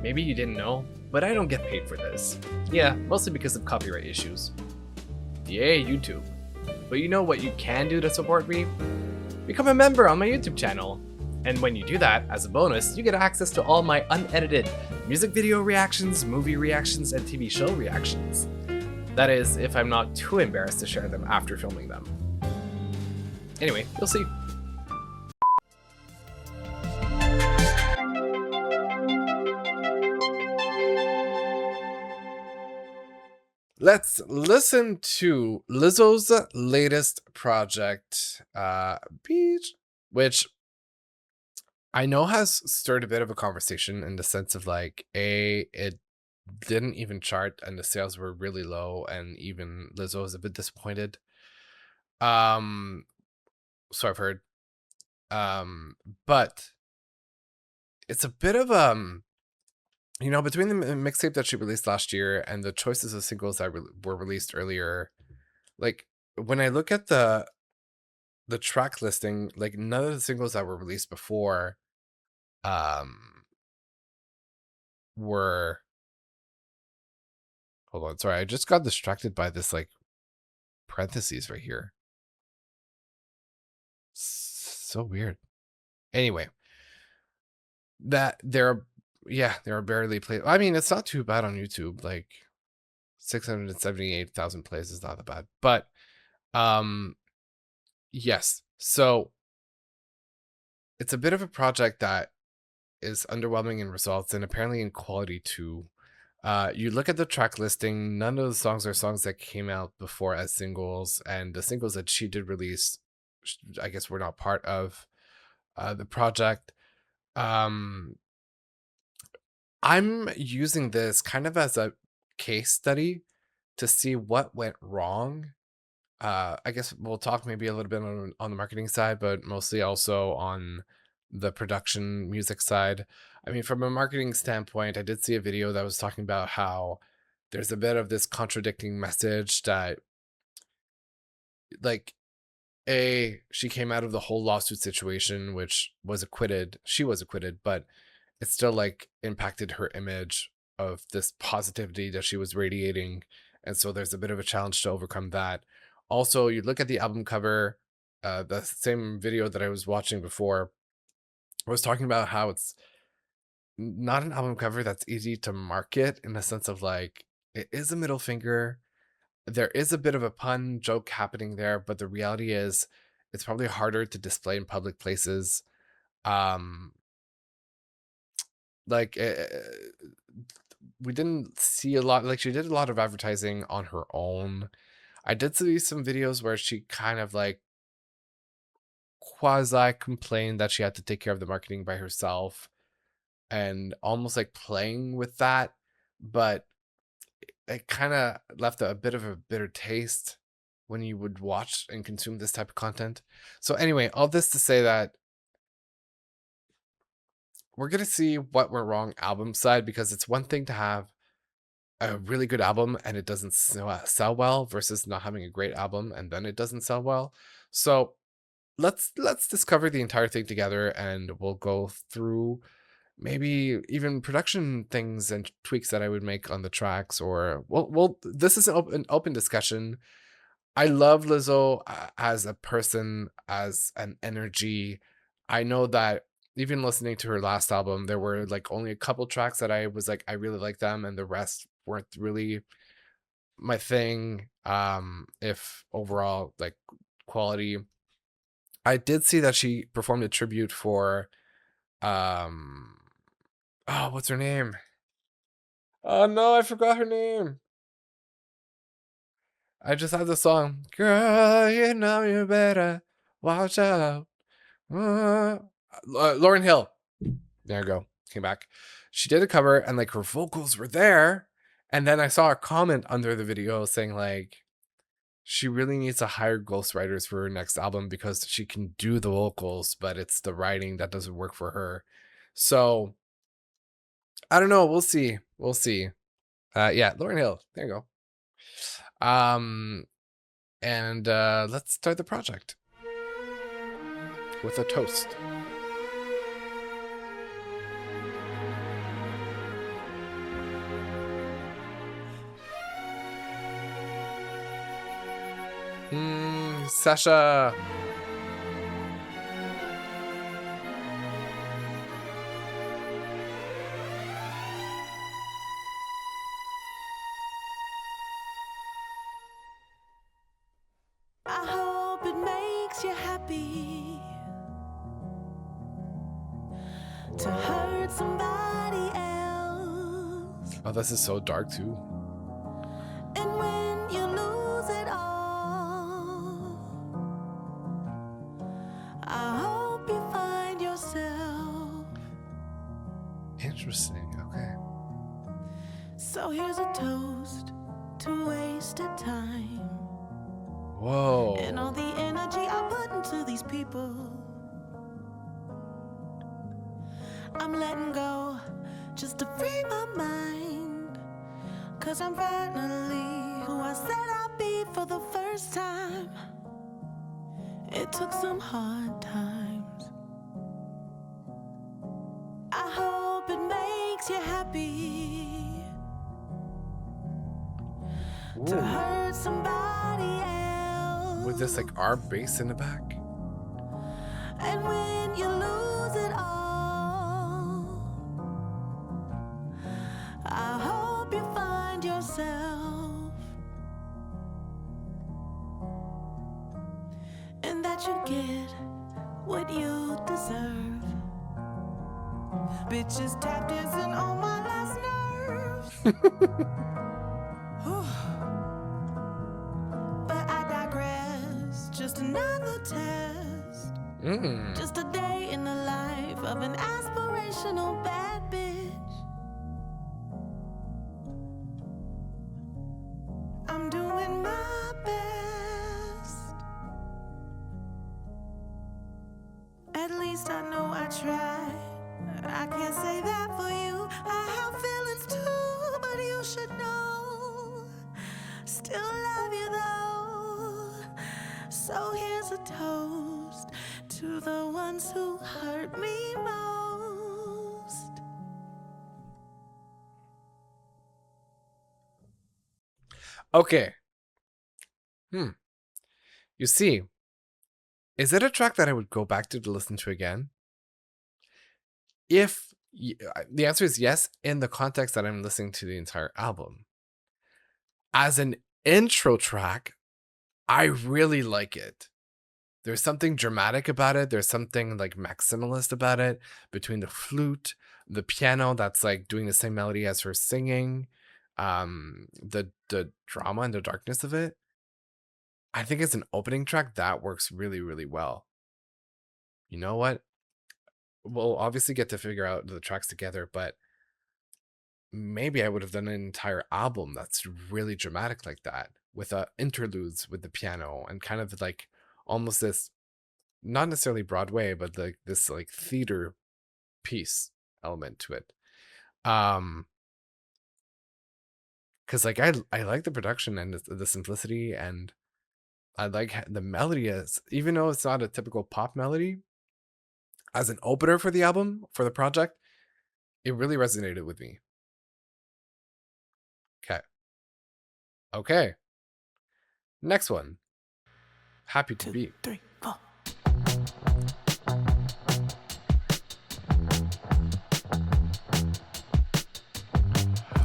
Maybe you didn't know, but I don't get paid for this. Yeah, mostly because of copyright issues. Yay, YouTube. But you know what you can do to support me? Become a member on my YouTube channel. And when you do that, as a bonus, you get access to all my unedited music video reactions, movie reactions, and TV show reactions. That is, if I'm not too embarrassed to share them after filming them. Anyway, you'll see. Let's listen to Lizzo's latest project, Beach, which I know has stirred a bit of a conversation in the sense of like, it didn't even chart and the sales were really low, and even Lizzo is a bit disappointed. So I've heard. But it's a bit of between the mixtape that she released last year and the choices of singles that were released earlier, like when I look at the track listing, like none of the singles that were released before were, hold on, sorry, I just got distracted by this like parentheses right here. So weird. Anyway, that there are barely played. I mean, it's not too bad on YouTube. Like 678,000 plays is not that bad. But yes. So it's a bit of a project that is underwhelming in results and apparently in quality too. You look at the track listing, none of the songs are songs that came out before as singles, and the singles that she did release, I guess, were not part of the project. I'm using this kind of as a case study to see what went wrong. I guess we'll talk maybe a little bit on the marketing side, but mostly also on the production music side. I mean, from a marketing standpoint, I did see a video that was talking about how there's a bit of this contradicting message that, like, she came out of the whole lawsuit situation, which was acquitted. She was acquitted, but it still like impacted her image of this positivity that she was radiating. And so there's a bit of a challenge to overcome that. Also, you look at the album cover, the same video that I was watching before was talking about how it's not an album cover that's easy to market, in the sense of like, it is a middle finger. There is a bit of a pun joke happening there, but the reality is it's probably harder to display in public places. Like we didn't see a lot, like she did a lot of advertising on her own. I did see some videos where she kind of like quasi complained that she had to take care of the marketing by herself and almost like playing with that, but it kind of left a bit of a bitter taste when you would watch and consume this type of content. So anyway, all this to say that we're going to see what went wrong album side, because it's one thing to have a really good album and it doesn't sell well versus not having a great album and then it doesn't sell well. So let's discover the entire thing together, and we'll go through maybe even production things and tweaks that I would make on the tracks, or well this is an open discussion. I love Lizzo as a person, as an energy. I know that even listening to her last album, there were like only a couple tracks that I was like, I really like them, and the rest weren't really my thing. If overall like quality. I did see that she performed a tribute for oh, what's her name? Oh no, I forgot her name. I just had the song, girl, you know you better watch out. Lauryn Hill. There you go. Came back. She did a cover and like her vocals were there. And then I saw a comment under the video saying like, she really needs to hire ghostwriters for her next album because she can do the vocals, but it's the writing that doesn't work for her. So I don't know. We'll see. We'll see. Yeah, Lauryn Hill. There you go. And let's start the project with a toast. Sasha. I hope it makes you happy to hurt somebody else. Oh, this is so dark too. And when you lose it all, I hope you find yourself. Interesting. Okay. So here's a toast to wasted time. Whoa. And all the energy I put into these people, I'm letting go just to free my mind. 'Cause I'm finally who I said I'd be for the first time. It took some hard times. I hope it makes you happy to hurt somebody else. With this like R bass in the back. And when you lose it all, I hope you find yourself, and that you get what you deserve. Bitches tap dancing on my last nerve. But I digress. Just another test. Just a day in the life of an aspirational bad bitch. I'm doing my best. At least I know I tried. I can't say that for you. I have feelings too, but you should know. Still love you though. So here's a toast to the ones who hurt me most. Okay. You see, is it a track that I would go back to listen to again? If the answer is yes, in the context that I'm listening to the entire album. As an intro track, I really like it. There's something dramatic about it. There's something like maximalist about it, between the flute, the piano that's like doing the same melody as her singing, the drama and the darkness of it. I think it's an opening track that works really, really well. You know what? We'll obviously get to figure out the tracks together, but maybe I would have done an entire album that's really dramatic like that, with interludes with the piano and kind of like almost this, not necessarily Broadway, but like this like theater piece element to it. Because like I like the production and the simplicity, and I like the melody is, even though it's not a typical pop melody, as an opener for the album, for the project, it really resonated with me. Okay. Next one. Happy to Be. 3, 4.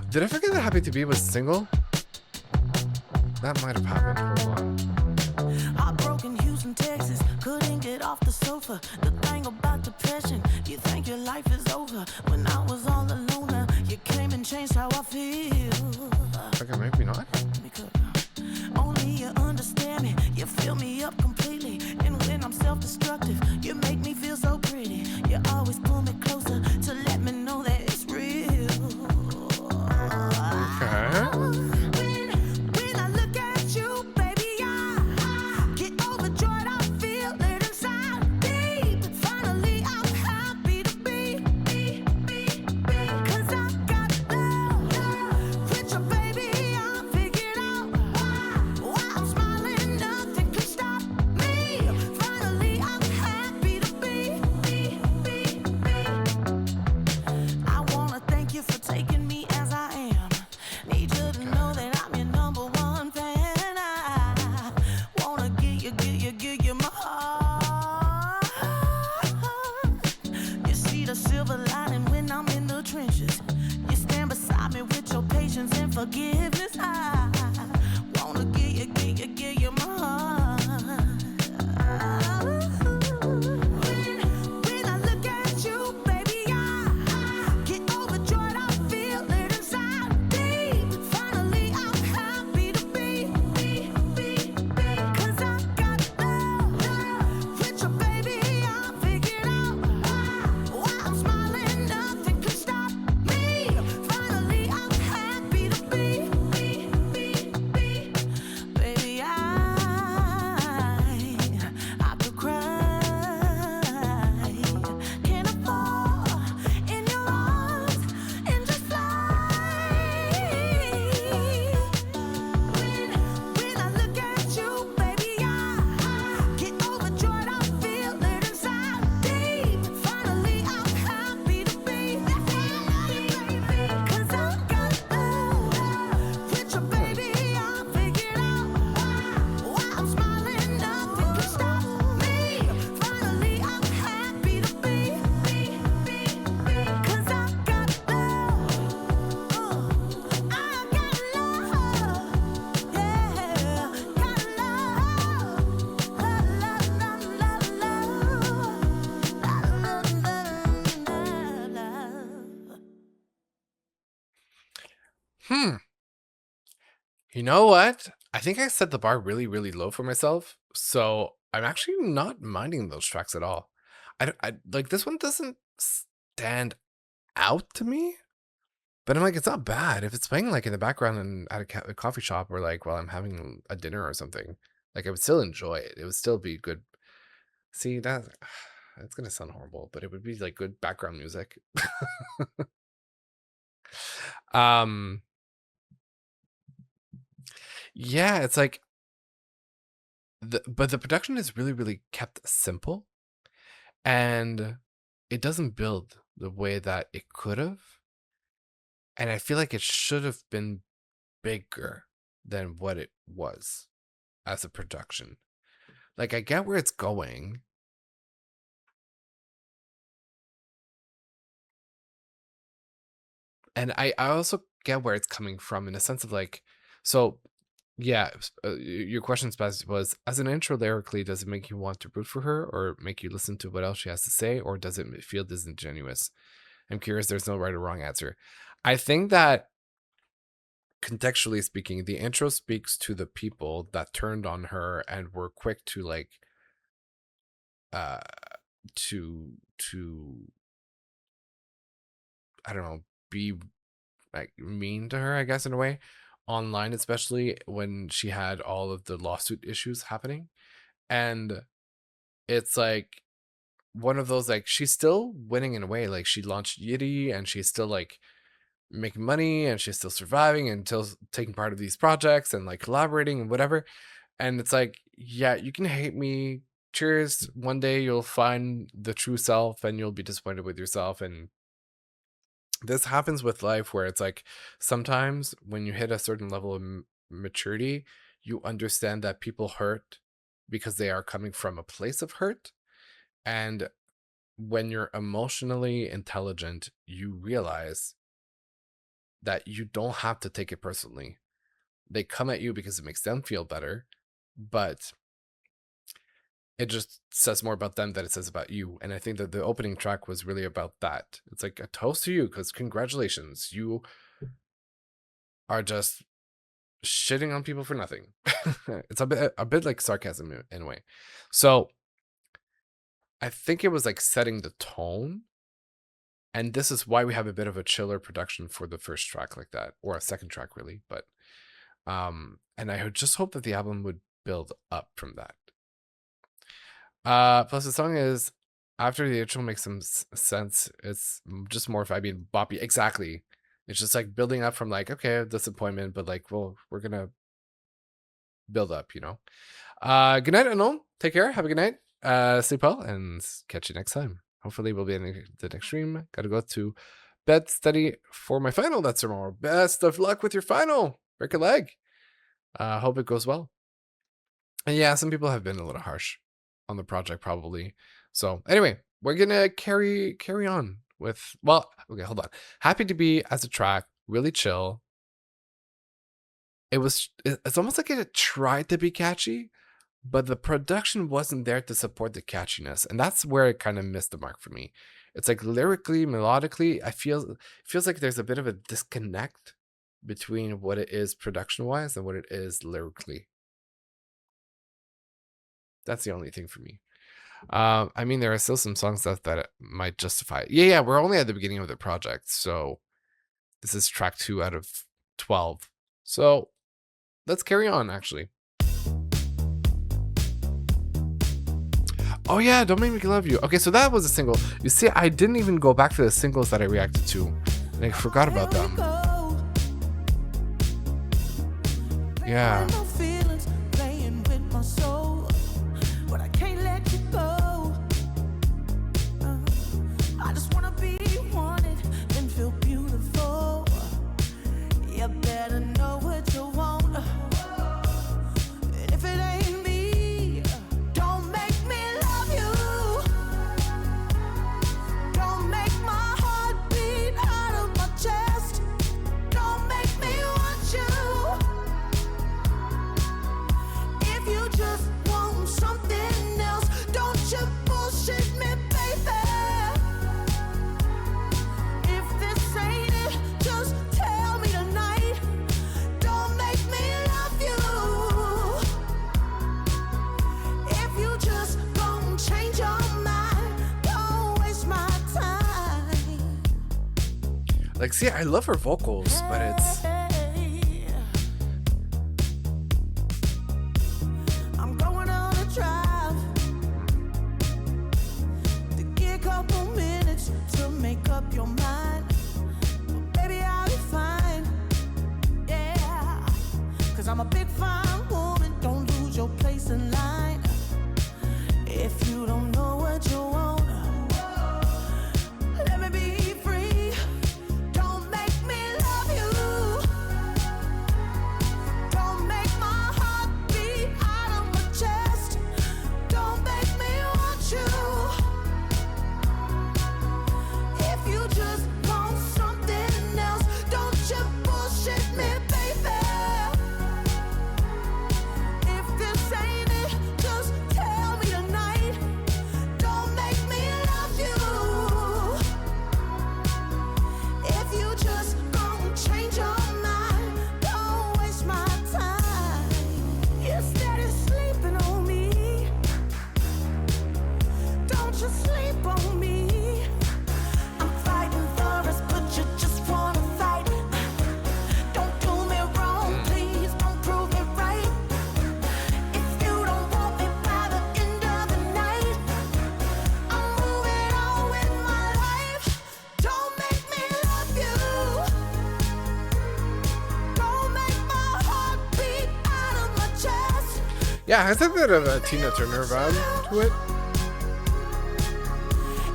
Did I forget that Happy to Be was single? That might have happened. Hold on. Heartbroken Houston, Texas, couldn't get off the sofa. The thing about depression, you think your life is over. When I was all alone, you came and changed how I feel. Okay, maybe not. Only you understand me, you fill me up completely. And when I'm self-destructive, you make me feel so pretty. You always pull me closer to let me know that it's real. Okay. When I look at you, baby, I get overjoyed. I feel it inside deep. Finally, I'm happy to be. 'Cause I got love with your baby. I figured out why I'm smiling. Nothing can stop me. Finally, I'm happy to forgiveness. I wanna give you my heart. When I look at you, baby, I get overjoyed. I feel it inside deep. Finally, I'm happy to be. 'Cause I got love with you, baby. I figured out why I'm smiling. Nothing can stop me. Finally, I'm happy to be. Baby, I could cry. Can I fall in your arms and just fly? When I look at you, baby, I get overjoyed. I feel it inside deep. Finally, I'm happy to be. 'Cause I got love with you, baby. I figured out why I'm smiling. Nothing can stop me. Finally, I'm happy to be. 'Cause I got love. I got love. Yeah, got love. Love. Hmm. You know what? I think I set the bar really, really low for myself. So I'm actually not minding those tracks at all. I like this one doesn't stand out to me, but I'm like, it's not bad. If it's playing like in the background and at a coffee shop or like while I'm having a dinner or something, like I would still enjoy it. It would still be good. See, that it's gonna sound horrible, but it would be like good background music. um yeah, it's like but the production is really, really kept simple, and it doesn't build the way that it could have. And I feel like it should have been bigger than what it was as a production. Like I get where it's going. And I also get where it's coming from in a sense of like, so yeah, your question was as an intro lyrically, does it make you want to root for her or make you listen to what else she has to say, or does it feel disingenuous? I'm curious. There's no right or wrong answer. I think that contextually speaking, the intro speaks to the people that turned on her and were quick to like uh to I don't know, be like mean to her, I guess, in a way, online, especially when she had all of the lawsuit issues happening. And it's like one of those, like, she's still winning in a way. Like she launched Yiddy and she's still like making money and she's still surviving and still taking part of these projects and like collaborating and whatever. And it's like, yeah, you can hate me. Cheers. One day you'll find the true self and you'll be disappointed with yourself. And this happens with life where it's like sometimes when you hit a certain level of maturity, you understand that people hurt because they are coming from a place of hurt. And when you're emotionally intelligent, you realize that you don't have to take it personally. They come at you because it makes them feel better, but it just says more about them than it says about you. And I think that the opening track was really about that. It's like a toast to you because congratulations, you are just shitting on people for nothing. It's a bit like sarcasm in a way. So I think it was like setting the tone. And this is why we have a bit of a chiller production for the first track like that, or a second track really. But and I would just hope that the album would build up from that. Plus the song is after the intro makes some sense. It's just more vibey and boppy. Exactly. It's just like building up from like, okay, disappointment, but like, well, we're gonna build up, you know. Good night, Unknown. Take care. Have a good night. Sleep well and catch you next time. Hopefully we'll be in the next stream. Gotta go to bed, study for my final. That's tomorrow. Best of luck with your final. Break a leg. Hope it goes well. And yeah, some people have been a little harsh on the project probably. So anyway, we're gonna carry on with, well, okay, hold on. Happy to be as a track, really chill. it's almost like it tried to be catchy, but the production wasn't there to support the catchiness, and that's where it kind of missed the mark for me. It's like lyrically, melodically, it feels like there's a bit of a disconnect between what it is production wise and what it is lyrically. That's the only thing for me. I mean, there are still some songs that might justify it. Yeah, we're only at the beginning of the project, so this is track 2 out of 12. So let's carry on, actually. Oh yeah, Don't Make Me Love You. Okay, so that was a single. You see, I didn't even go back to the singles that I reacted to. And I forgot about them. Yeah. Like, see, I love her vocals, but it's... I'm going on a drive to get a couple minutes to make up your mind. Baby, I'll be fine. Yeah, 'cause I'm a big fine woman. Don't lose your place in line. If you don't know what you want, let me be free. Yeah, it has a bit of a Tina Turner vibe to it.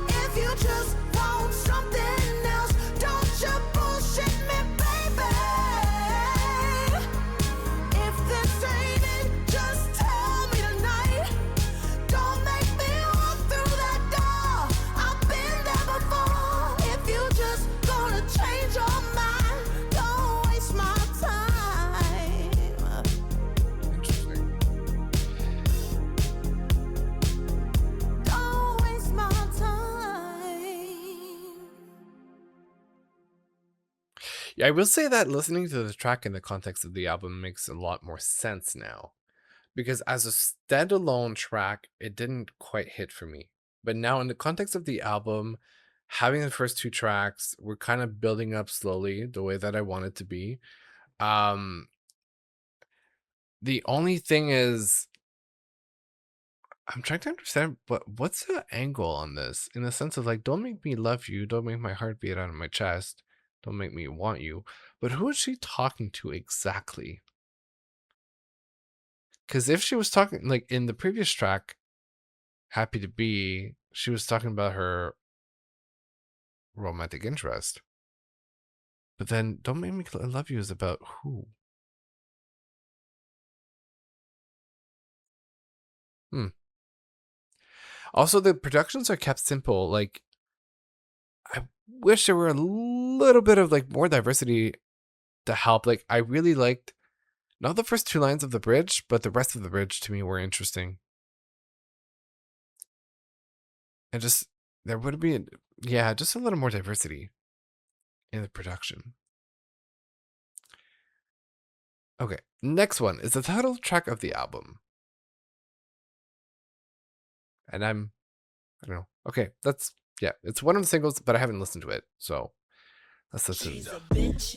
If you just want something else, don't you bullshit me, baby. If this ain't it, just tell me tonight. Don't make me walk through that door. I've been there before. If you just gonna change your mind, don't waste my time. Interesting. Yeah, I will say that listening to the track in the context of the album makes a lot more sense now. Because as a standalone track, it didn't quite hit for me. But now in the context of the album, having the first 2 tracks, we're kind of building up slowly the way that I want it to be. The only thing is I'm trying to understand what's the angle on this in the sense of like, don't make me love you, don't make my heart beat out of my chest, don't make me want you. But who is she talking to exactly? Because if she was talking like in the previous track, Happy to Be, she was talking about her romantic interest. But then Don't Make Me Love You is about who? Also, the productions are kept simple. Like, I wish there were a little bit of like more diversity to help. Like, I really liked Not the first 2 lines of the bridge, but the rest of the bridge to me were interesting. And just there would be, yeah, just a little more diversity in the production. Okay, next one is the title track of the album. And I don't know. Okay, that's, yeah, it's one of the singles, but I haven't listened to it. So let's listen. She's a bitch.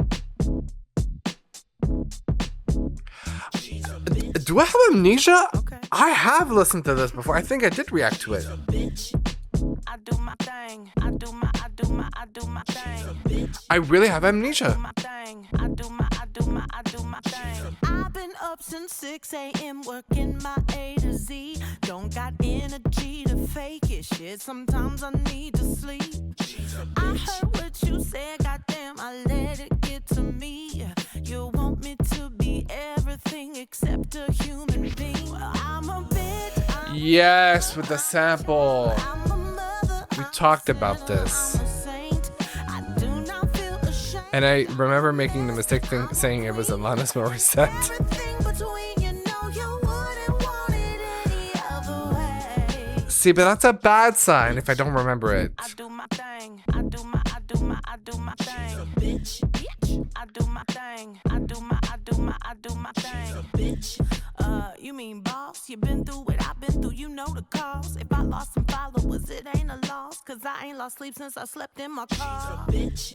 Do I have amnesia? Okay. I have listened to this before. I think I did react to it. I do my thing. I do my thing. I really have amnesia. I do my thing. I've been up since 6 a.m. working my A to Z. Don't got energy to fake it. Shit, sometimes I need to sleep. I heard what you said, goddamn, I let it get to me. You want me to be everything except a human being. Well, I'm a bitch. Yes, with the sample. We talked about this. And I remember making the mistake saying it was Alanis Morissette. See, but that's a bad sign if I don't remember it. I do my thing. I do my thing. Bitch. I do my thing. I do my thing. Bitch. You mean boss? You been through what I've been through, you know the cause. If I lost some followers, it ain't a loss. Cause I ain't lost sleep since I slept in my car. Bitch.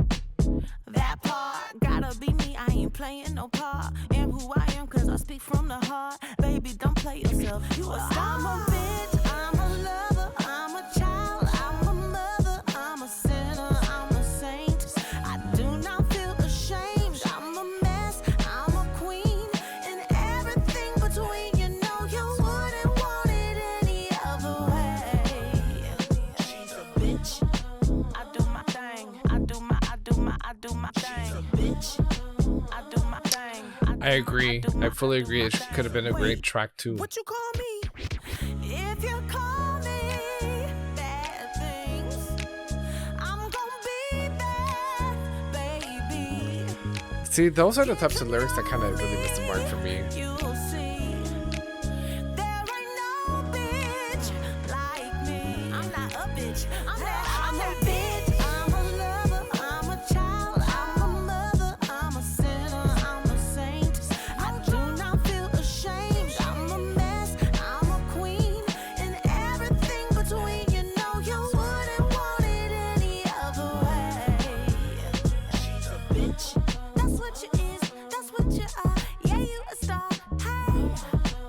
That part, gotta be me, I ain't playing no part. Am who I am cause I speak from the heart. Baby, don't play yourself, you a star. I'm a bitch, I'm a lover, I'm a child, I'm a mother, I'm a sinner, I'm a saint. I do not feel ashamed, I'm a mess, I'm a queen. And everything between, you know you wouldn't want it any other way. She's a bitch. I do my thing, I do my thing, bitch. I do my thing. I agree. I fully agree. It could have been a great track too. What you call me? If you call me bad things, I'm gonna be bad, baby. See, those are the types of lyrics that kind of really miss the mark for me. You'll see, there ain't no bitch like me. I'm not a bitch. I'm a bitch. I'm a lover. I'm a child. I'm a mother. I'm a sinner. I'm a saint. I do not feel ashamed. I'm a mess. I'm a queen. And everything between, you know you wouldn't want it any other way. She's a bitch. That's what you is. That's what you are. Yeah, you a star. Hey,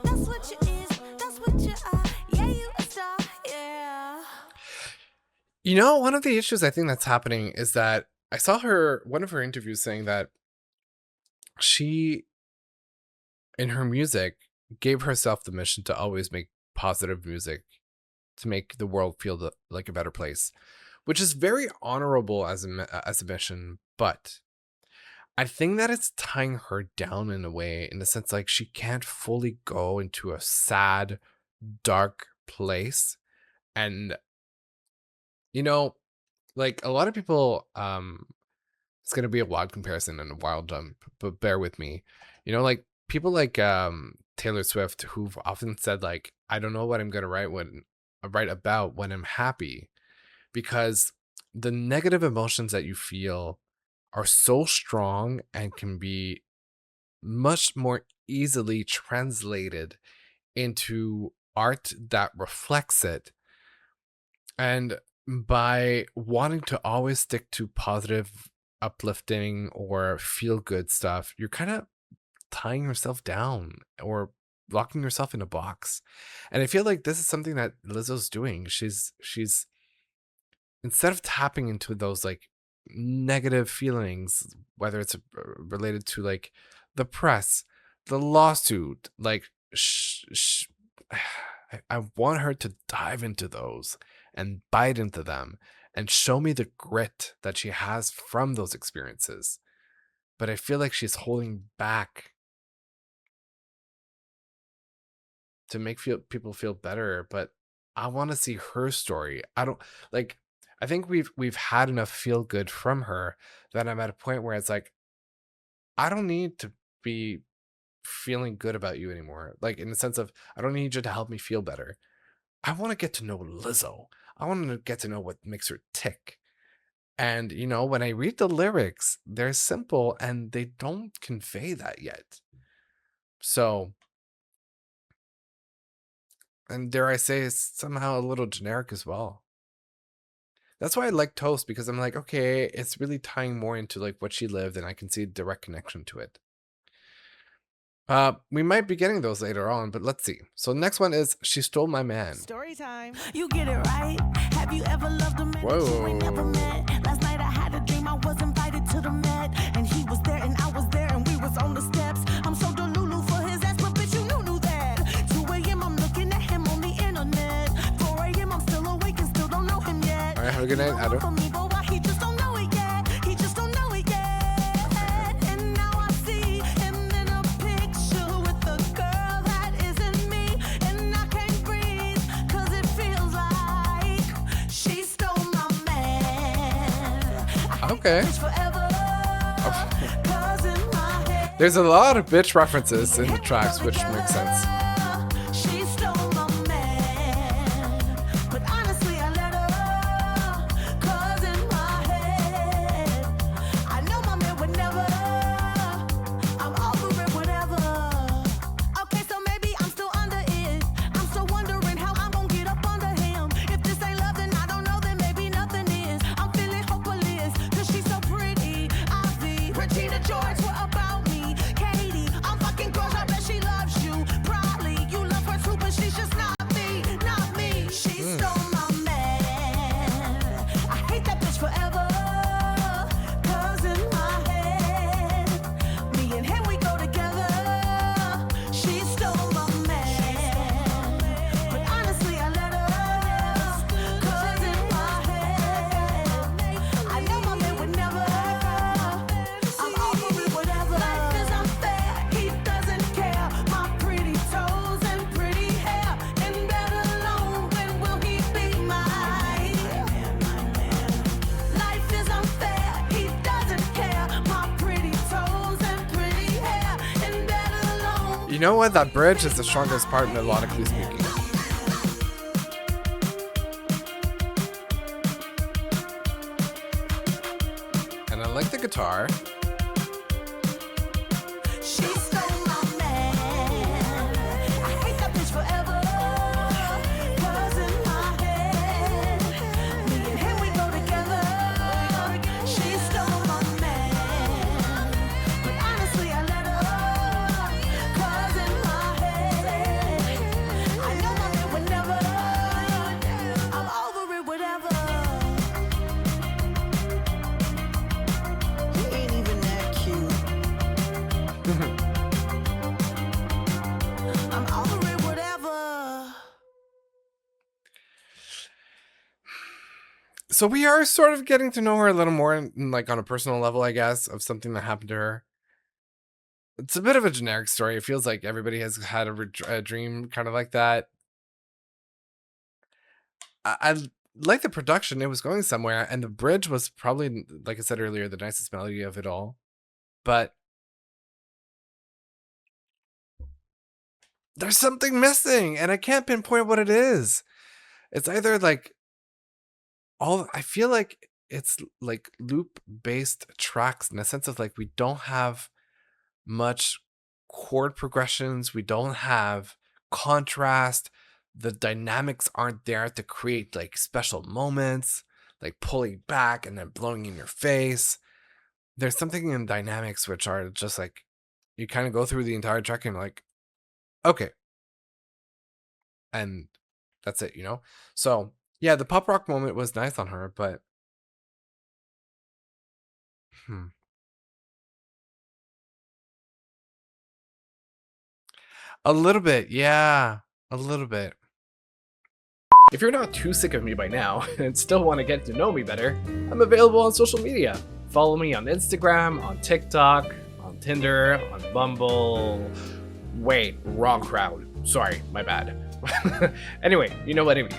that's what you is. That's what you are. Yeah, you a star. Yeah. You know, one of the issues I think that's happening is that I saw one of her interviews saying that she, in her music, gave herself the mission to always make positive music to make the world feel like a better place, which is very honorable as a mission. But I think that it's tying her down in a way, in the sense like she can't fully go into a sad, dark place. And, you know, like a lot of people, it's gonna be a wild comparison and a wild jump, but bear with me. You know, like people like Taylor Swift, who've often said like, I don't know what I'm gonna write about when I'm happy, because the negative emotions that you feel are so strong and can be much more easily translated into art that reflects it. And by wanting to always stick to positive, uplifting, or feel good stuff, you're kind of tying yourself down or locking yourself in a box. And I feel like this is something that Lizzo's doing. She's instead of tapping into those like negative feelings, whether it's related to like the press, the lawsuit, like I want her to dive into those and bite into them and show me the grit that she has from those experiences. But I feel like she's holding back to make people feel better. But I want to see her story. I don't like. I think we've had enough feel good from her that I'm at a point where it's like, I don't need to be feeling good about you anymore. Like in the sense of I don't need you to help me feel better. I want to get to know Lizzo. I want to get to know what makes her tick. And when I read the lyrics, they're simple and they don't convey that yet. So, and dare I say, it's somehow a little generic as well. That's why I like Toast, because I'm like, okay, it's really tying more into like what she lived, and I can see a direct connection to it. We might be getting those later on, but let's see. So the next one is She Stole My Man. Story time. You get it right. Have you ever loved a man that you ain't never met? Last night I had a dream I was invited to the Met, and he was there and I was there and we was on the steps. I'm so delulu for his ass, but bitch, you knew that. 2 a.m. I'm looking at him on the internet. 4 a.m. I'm still awake and still don't know him yet. All right, have a good night, Adam. He just don't know it yet. He just don't know it yet. And now I see him in a picture with a girl that isn't me, and I can't breathe 'cause it feels like she stole my man. Okay. There's a lot of bitch references in the tracks, which makes sense. She stole my man, but honestly I let her, 'cause in my head I know my man would never. I'm over it, whatever. Okay, so maybe I'm still under it. I'm still wondering how I'm gonna get up under him. If this ain't love, then I don't know, then maybe nothing is. I'm feeling hopeless 'cause she's so pretty. Ivy, Regina George, what about me? Katie, I'm fucking gross, I bet she loves you. Probably you love her too, but she's just not me, not me. She stole my man. I hate that bitch forever, 'cause in my head, me and him, we go together. She stole my man, but honestly I let her, 'cause in my head, I know my man would never. I'm over it, whatever. Life is unfair, he doesn't care. My pretty toes and pretty hair, and that alone, when will he be mine? Life is unfair, he doesn't care. My pretty toes and pretty hair, and that alone. You know what? That bridge is the strongest part, melodically speaking. And I like the guitar. She stole my man. I hate that bitch forever, 'cause in my head, me and him, we go together. She stole my man, but honestly I let her, 'cause in my head, I know my man would never. I'm over it, whatever. He ain't even that cute. I'm over it, whatever. So we are sort of getting to know her a little more, like on a personal level, I guess, of something that happened to her. It's a bit of a generic story. It feels like everybody has had a dream kind of like that. I like the production. It was going somewhere, and the bridge was probably, like I said earlier, the nicest melody of it all. But there's something missing, and I can't pinpoint what it is. It's either like I feel like it's like loop based tracks in the sense of like we don't have much chord progressions, we don't have contrast, the dynamics aren't there to create like special moments, like pulling back and then blowing in your face. There's something in dynamics which are just like you kind of go through the entire track and like, okay, and that's it, So yeah, the pop rock moment was nice on her, but a little bit, yeah, a little bit. If you're not too sick of me by now and still want to get to know me better, I'm available on social media. Follow me on Instagram, on TikTok, on Tinder, on Bumble. Wait, wrong crowd. Sorry, my bad. Anyway, you know what I mean.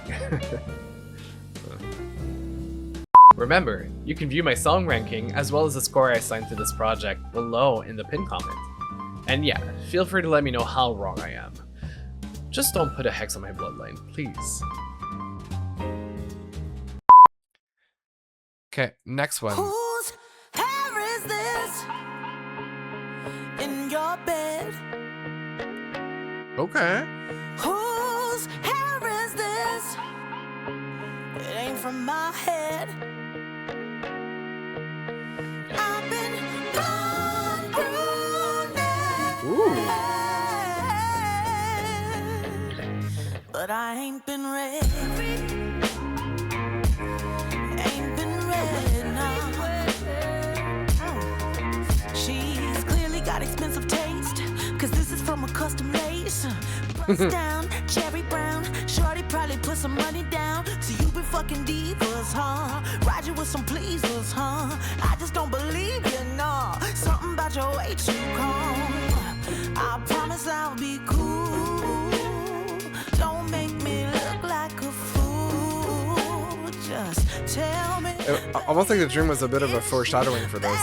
Remember, you can view my song ranking as well as the score I assigned to this project below in the pinned comment. And yeah, feel free to let me know how wrong I am. Just don't put a hex on my bloodline, please. Okay, next one. Whose hair is this in your bed? Okay. Whose hair is this? It ain't from my head. I've been gone Ooh. but I ain't been red. Ain't been red, no. She's clearly got expensive taste, cause this is from a custom lace. Bust down, cherry brown. Shorty probably put some money down. So you been fucking divas, huh? Ride you with some pleasers, huh? I just don't believe you, no. Something about your way too calm. I promise I'll be cool. Don't make me look like a fool. Just tell me. Almost like the dream was a bit of a foreshadowing for this.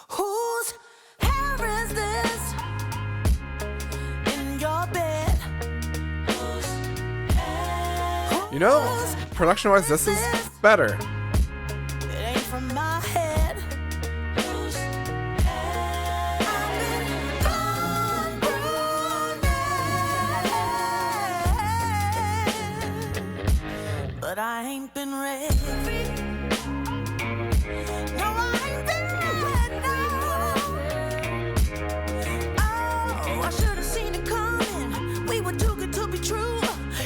Whose hair is this in your bed? You know, production-wise, this is better. It ain't from my head. I've been gone brunette, but I ain't been red. No, I ain't been red, no. Oh, I should have seen it coming. We were too good to be true.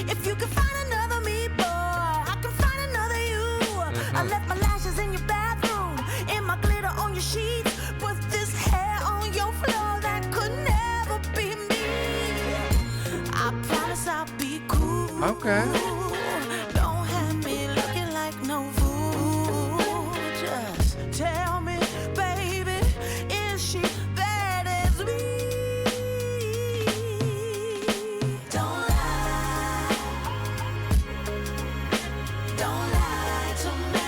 If you can find another me, boy, I can find another you. I left my lashes in your bathroom, and my glitter on your sheets. Put this hair on your floor, that could never be me. I promise I'll be cool. Okay. Don't have me looking like no fool. Just tell me, baby, is she bad as me? Don't lie. Don't lie to me.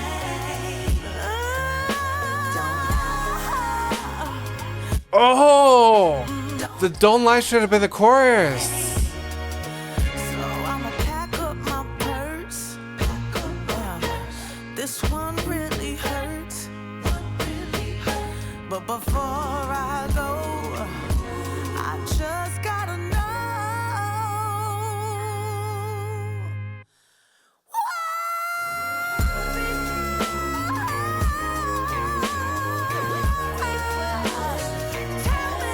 Oh! The don't lie should have been the chorus. So I'ma pack up my purse. This one really hurts. But before I go, I just gotta know. Tell me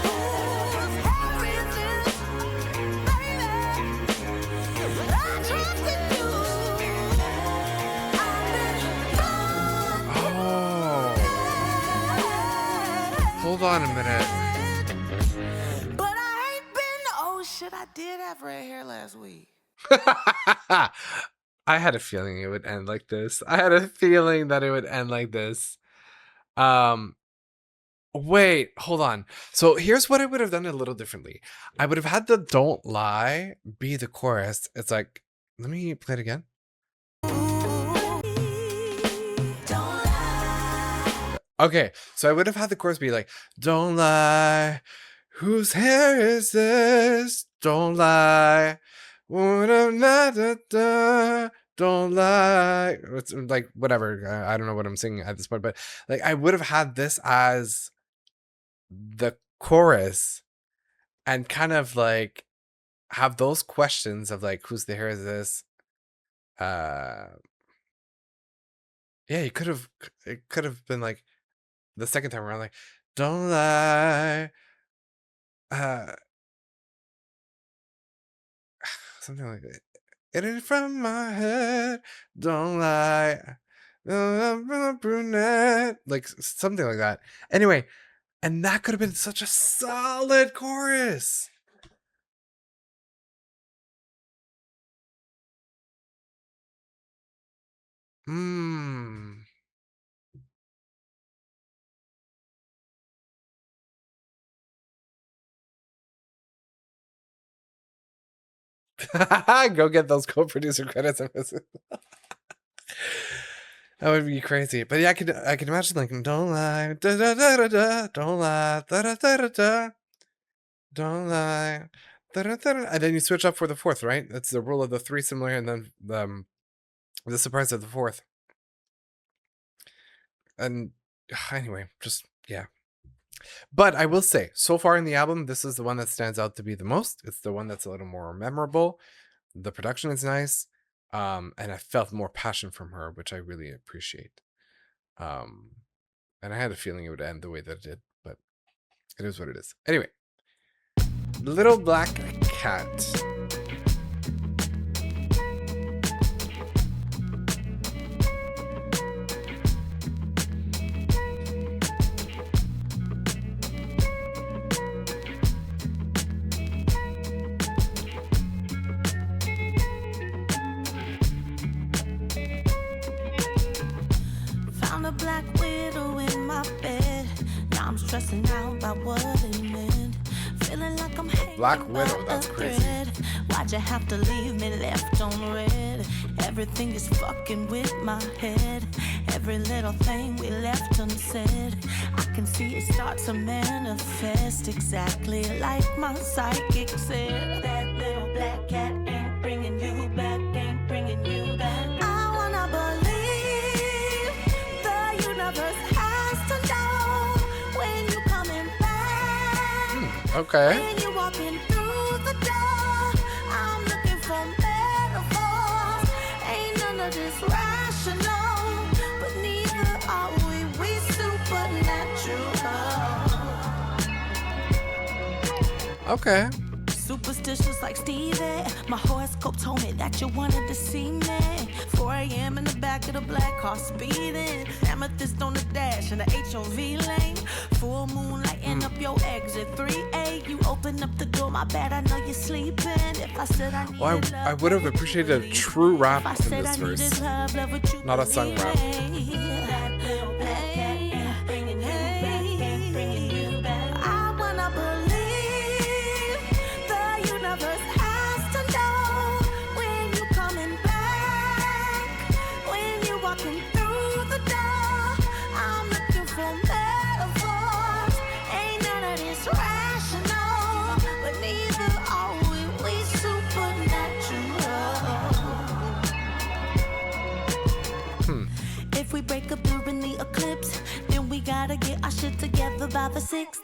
whose hair is this, baby? I trusted you. I've been Oh. Hold on a minute. but I ain't been. Oh shit! I did have red hair last week. I had a feeling it would end like this. I had a feeling that it would end like this. Wait, hold on. So here's what I would have done a little differently. I would have had the don't lie be the chorus. It's like, let me play it again. Don't lie. Okay, so I would have had the chorus be like, don't lie. Whose hair is this? Don't lie. Don't lie. It's like whatever. I don't know what I'm singing at this point, but like I would have had this as the chorus and kind of like have those questions of like whose the hair is this? Yeah, it could have been like the second time around, like, don't lie. Something like that. It ain't from my head. Don't lie. Brunette. Like something like that. Anyway, and that could have been such a solid chorus. Mmm. Go get those co-producer credits. That would be crazy. But yeah, I can imagine like don't lie, da da da da da, don't lie, da da da da da, don't lie, da da da da, and then you switch up for the fourth, right? That's the rule of the three similar, and then the surprise of the fourth. And anyway, just yeah. But I will say, so far in the album, this is the one that stands out to be the most. It's the one that's a little more memorable. The production is nice, and I felt more passion from her, which I really appreciate. Um, and I had a feeling it would end the way that it did, but it is what it is. Anyway, Little Black Cat. Found a black widow in my bed. Now I'm stressing out about what it meant. Feeling like I'm hanging Black by Widow, that's a crazy. thread. Why'd you have to leave me left on red? Everything is fucking with my head. Every little thing we left unsaid. I can see it start to manifest exactly like my psychic said. That little black cat ain't bringing you back, ain't bringing you back. I wanna believe the universe has to know when you coming back. Okay. When you walking through the door, I'm looking for metaphors. Ain't none of this rational, but neither are we. We supernatural. Okay. Superstitious like Stevie. My horoscope told me that you wanted to see me. 4 a.m. in the back of the black car speeding. Amethyst on the dash in the HOV lane. Full moonlight end up your exit 3A. You open up the door, my bad, I know you're sleeping. If I said I needed Well, I would have appreciated a true rap if I in said this I needed verse. love, would you Not a sung believe rap. I wanna believe the universe has to know when you coming back, when you walking through the door. I'm looking for metaphors. Ain't none of this rational, but neither are we. We supernatural. If we break up during the eclipse, then we gotta get our shit together by the 6th.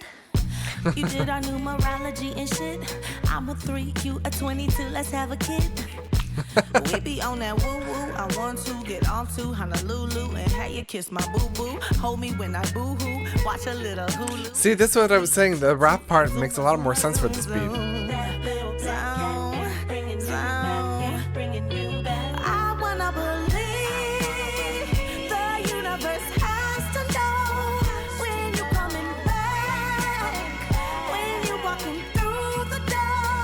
You did our numerology and shit. I'm a 3, you a 22, let's have a kid. We be on that woo-woo, I want to get on to Honolulu and have you kiss my boo-boo. Hold me when I boo-hoo, watch a little Hulu. See, this is what I was saying. The rap part makes a lot more sense for this beat. I wanna believe the universe has to know when you coming back, when you walking through the door.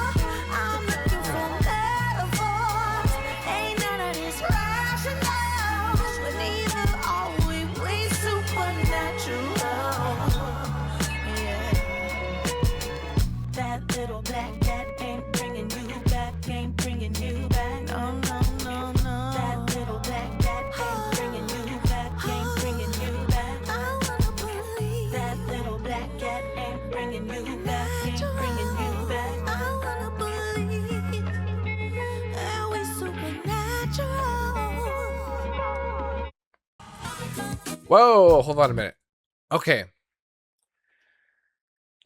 I'm looking for metaphors. Ain't none of this rational, but neither are we. We supernatural. Yeah. That little black cat ain't bringing you back, ain't bringing you back. No, no, no, no. That little black cat ain't bringing you back, ain't bringing you back. I wanna believe that little black cat ain't bringing you back, ain't bringing you back. I wanna believe that we supernatural. Whoa, hold on a minute. Okay.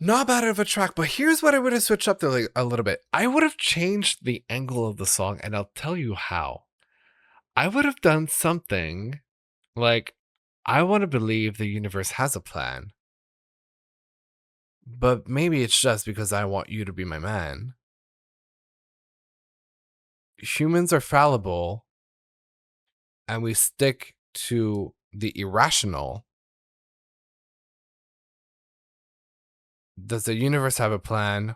Not bad of a track, but here's what I would have switched up to like a little bit. I would have changed the angle of the song, and I'll tell you how. I would have done something like, I want to believe the universe has a plan, but maybe it's just because I want you to be my man. Humans are fallible, and we stick to the irrational. Does the universe have a plan?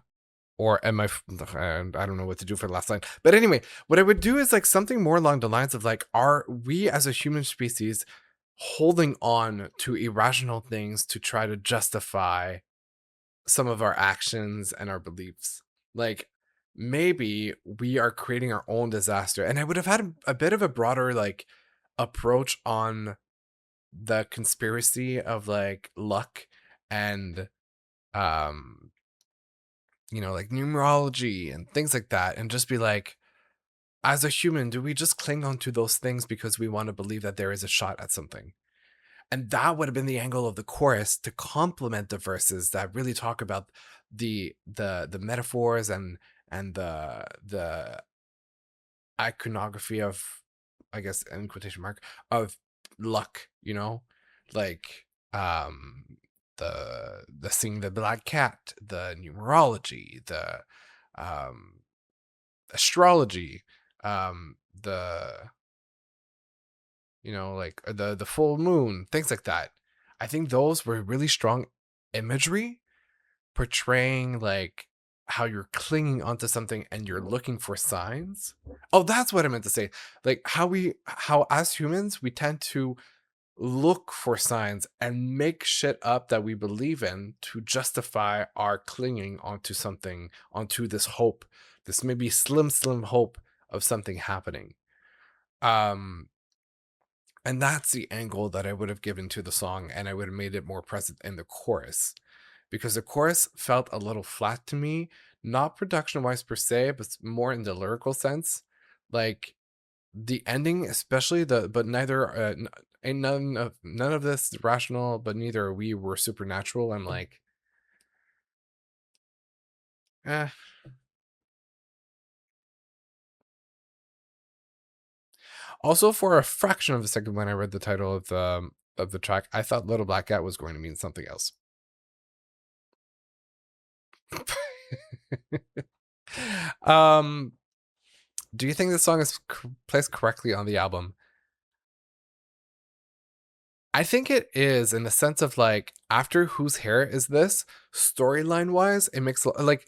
Or am I don't know what to do for the last line. But anyway, what I would do is like something more along the lines of like, are we as a human species holding on to irrational things to try to justify some of our actions and our beliefs? Like maybe we are creating our own disaster. And I would have had a bit of a broader like approach on the conspiracy of like luck and like numerology and things like that, and just be like, as a human, do we just cling on to those things because we want to believe that there is a shot at something? And that would have been the angle of the chorus to complement the verses that really talk about the metaphors and the iconography of, I guess, in quotation mark, of luck, like the seeing the black cat, the numerology, the astrology, the like the full moon, things like that. I think those were really strong imagery portraying like how you're clinging onto something and you're looking for signs. Oh, that's what I meant to say. Like how as humans we tend to look for signs and make shit up that we believe in to justify our clinging onto something, onto this hope, this maybe slim hope of something happening. And that's the angle that I would have given to the song, and I would have made it more present in the chorus, because the chorus felt a little flat to me, not production wise per se, but more in the lyrical sense. Like the ending, especially but neither ain't none of this is rational, but neither are we. We're supernatural. I'm like, eh. Also, for a fraction of a second, when I read the title of the track, I thought Little Black Cat was going to mean something else. Do you think this song is placed correctly on the album? I think it is, in the sense of like, after Whose Hair Is This, storyline wise, it makes like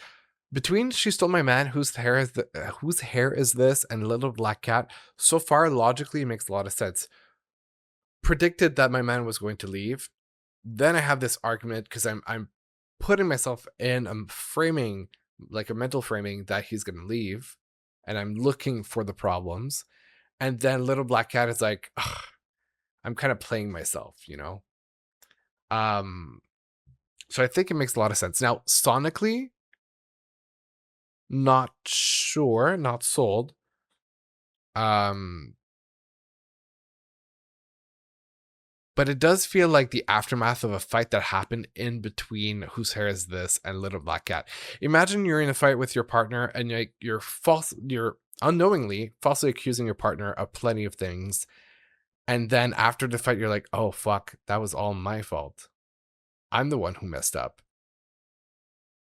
between She Stole My Man, Whose Hair Is This, and Little Black Cat, so far logically it makes a lot of sense. Predicted that my man was going to leave. Then I have this argument because I'm putting myself in a framing, like a mental framing, that he's going to leave, and I'm looking for the problems. And then Little Black Cat is like, ugh, I'm kind of playing myself, So I think it makes a lot of sense. Now, sonically, not sure, not sold. But it does feel like the aftermath of a fight that happened in between Whose Hair Is This and Little Black Cat. Imagine you're in a fight with your partner and you're unknowingly falsely accusing your partner of plenty of things. And then after the fight, you're like, oh, fuck, that was all my fault. I'm the one who messed up.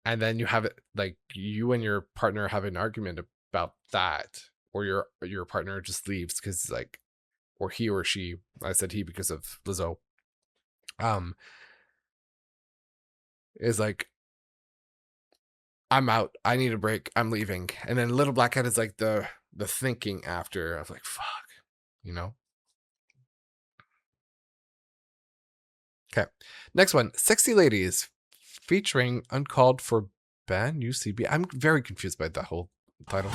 And then you have it like you and your partner have an argument about that, or your partner just leaves because like, or he or she, I said he because of Lizzo, is like, I'm out, I need a break, I'm leaving. And then Little Black Cat is like the thinking after of like, fuck, Okay, next one, Sexy Ladies, featuring Uncalled for Ban UCB. I'm very confused by that whole title.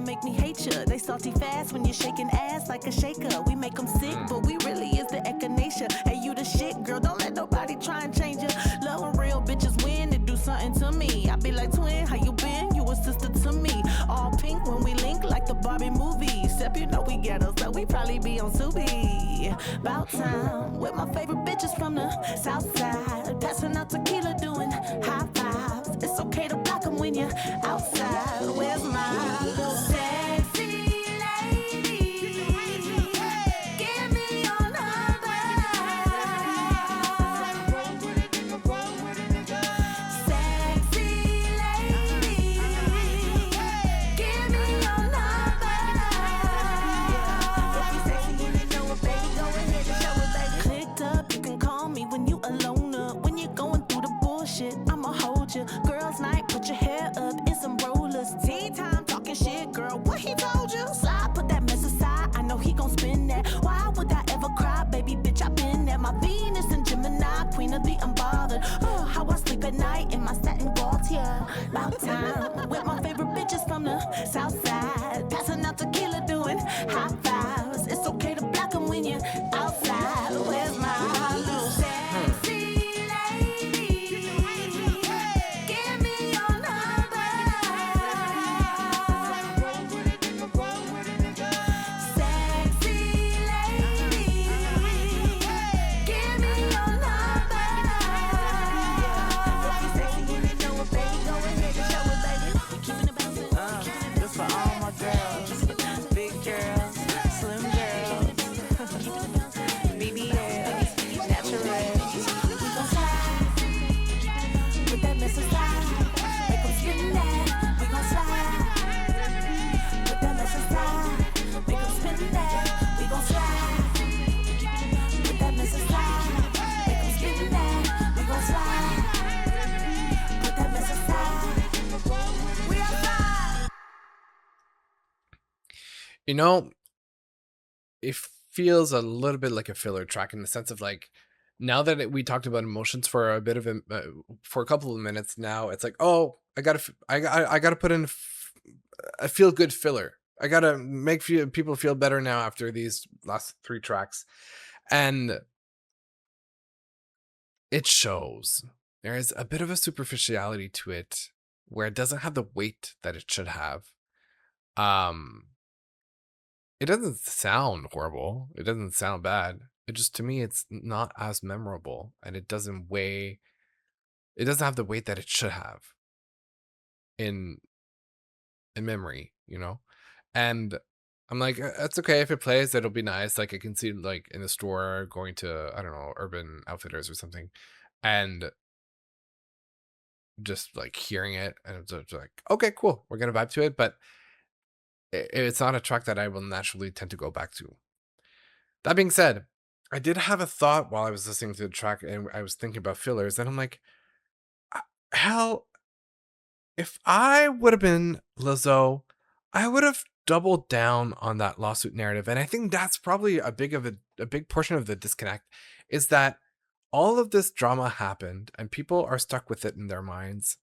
Make me hate you. They salty fast when you're shaking ass like a shaker. We make them sick, but we really is the echinacea. Hey, you the shit, girl. Don't let nobody try and change you. Love when real bitches win and do something to me. I be like, twin, how you been? You a sister to me. All pink when we link like the Barbie movie. Except you know we ghetto, so we probably be on Subi. About time with my favorite bitches from the south side. Passing out tequila, doing high fives. It's okay to block them when you're outside. Where's my You know, it feels a little bit like a filler track in the sense of like, now that we talked about emotions for a bit of for a couple of minutes, now it's like, oh, I gotta put in a feel good filler. I gotta make people feel better now after these last 3 tracks, and it shows. There is a bit of a superficiality to it where it doesn't have the weight that it should have. Um, it doesn't sound horrible. It doesn't sound bad. It just, to me, it's not as memorable, and it doesn't weigh. It doesn't have the weight that it should have in memory, you know. And I'm like, it's okay if it plays. It'll be nice. Like I can see like in the store going to, I don't know, Urban Outfitters or something, and just like hearing it, and it's just like, okay, cool, we're gonna vibe to it. But it's not a track that I will naturally tend to go back to. That being said, I did have a thought while I was listening to the track, and I was thinking about fillers, and I'm like, hell, if I would have been Lizzo, I would have doubled down on that lawsuit narrative. And I think that's probably a big portion of the disconnect, is that all of this drama happened and people are stuck with it in their minds.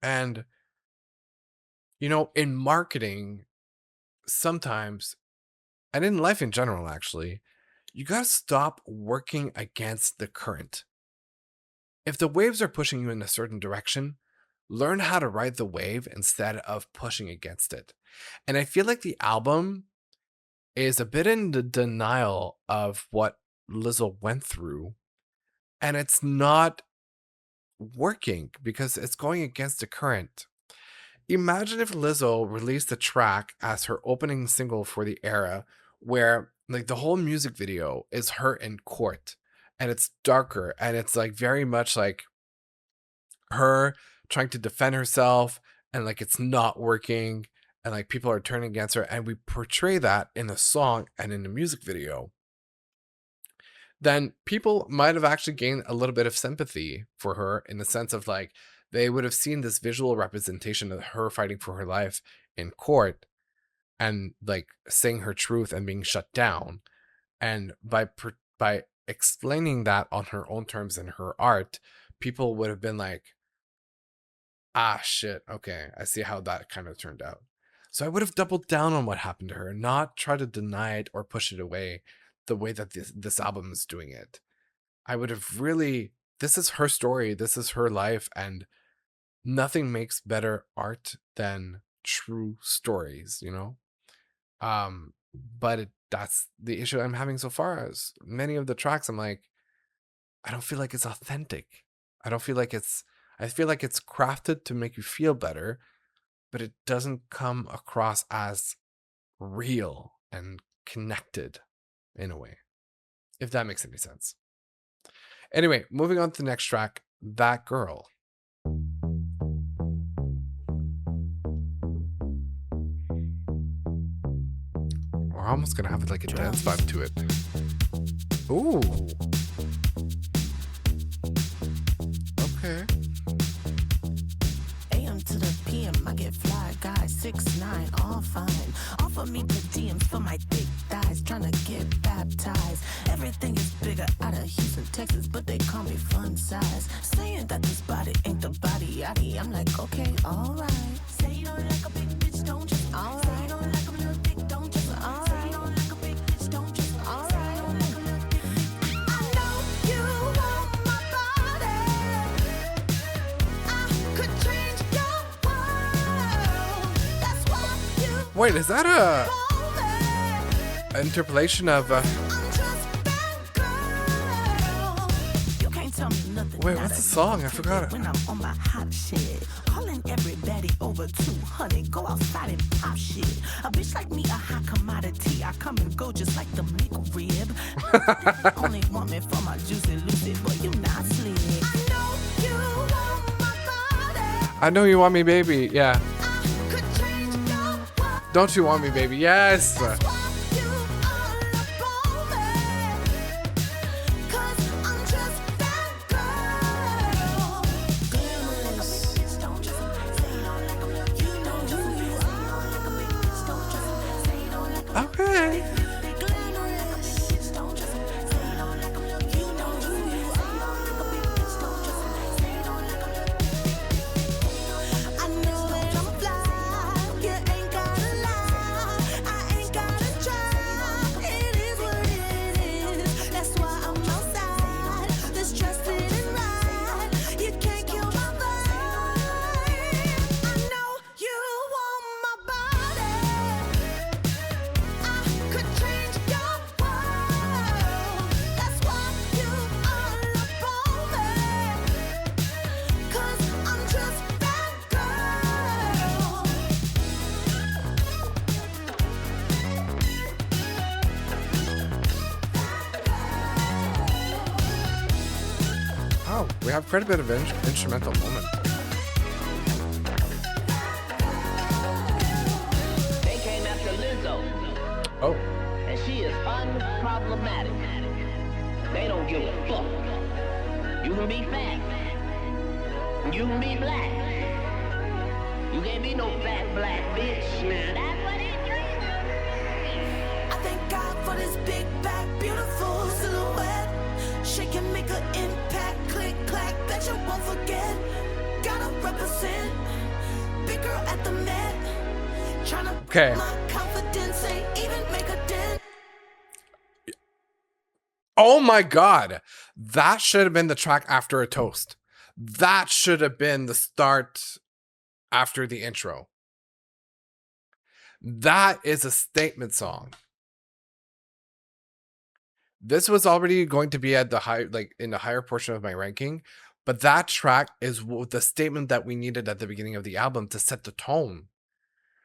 And, you know, in marketing, sometimes, and in life in general, actually, you got to stop working against the current. If the waves are pushing you in a certain direction, learn how to ride the wave instead of pushing against it. And I feel like the album is a bit in the denial of what Lizzo went through, and it's not working because it's going against the current. Imagine if Lizzo released a track as her opening single for the era, where like the whole music video is her in court, and it's darker, and it's like very much like her trying to defend herself, and like it's not working, and like people are turning against her, and we portray that in the song and in the music video. Then people might have actually gained a little bit of sympathy for her, in the sense of like they would have seen this visual representation of her fighting for her life in court, and like saying her truth and being shut down. And by explaining that on her own terms in her art, people would have been like, ah, shit, okay, I see how that kind of turned out. So I would have doubled down on what happened to her, not try to deny it or push it away the way that this album is doing it. I would have really, this is her story, this is her life, and nothing makes better art than true stories, you know? But that's the issue I'm having so far. Is many of the tracks, I'm like, I don't feel like it's authentic. I feel like it's crafted to make you feel better, but it doesn't come across as real and connected in a way, if that makes any sense. Anyway, moving on to the next track, That Girl. We're almost gonna have like a dance vibe to it. Ooh. Okay. AM to the PM, I get fly guys, 6'9", all fine. Offer me the DMs for my thick thighs, tryna get baptized. Everything is bigger out of Houston, Texas, but they call me fun size. Saying that this body ain't the body yaddy, I'm like, okay, alright. Say you don't like a big bitch, don't you? Alright. Say you don't like a little dick, don't you? Alright. Say you don't like a big bitch, don't you? Alright. Say you don't like a little dick. I know you want my body. I could change your world. That's why you Wait, is that a interpolation of wait, what's the song? I forgot it. When I'm on my hot shit, calling everybody over 200, go outside and pop shit. A bitch like me, a hot commodity. I come and go just like the McRib. Only want me for my juicy lucid, but you not slick. I know you want my body. I Know You Want Me, Baby. Yeah. I could change your world. Don't You Want Me, Baby. Yes. That's why you all upon me. 'Cause I'm just that girl. Glamorous. Don't just say you don't like 'em. You know who you are. wow, we have quite a bit of instrumental moment. They came after Lizzo, Oh, and she is unproblematic. They don't give a fuck. You can be fat. You can be black. You can't be no fat black bitch. Now that's what it I thank God for this big back, beautiful silhouette. She can make an impact, click, clack, bet you won't forget. Gotta represent, big girl at the Met. Tryna okay. my confidence, ain't even make a dent. Oh my God. That should have been the track after a toast. That should have been the start after the intro. That is a statement song. This was already going to be at the high, like in the higher portion of my ranking, but that track is the statement that we needed at the beginning of the album to set the tone.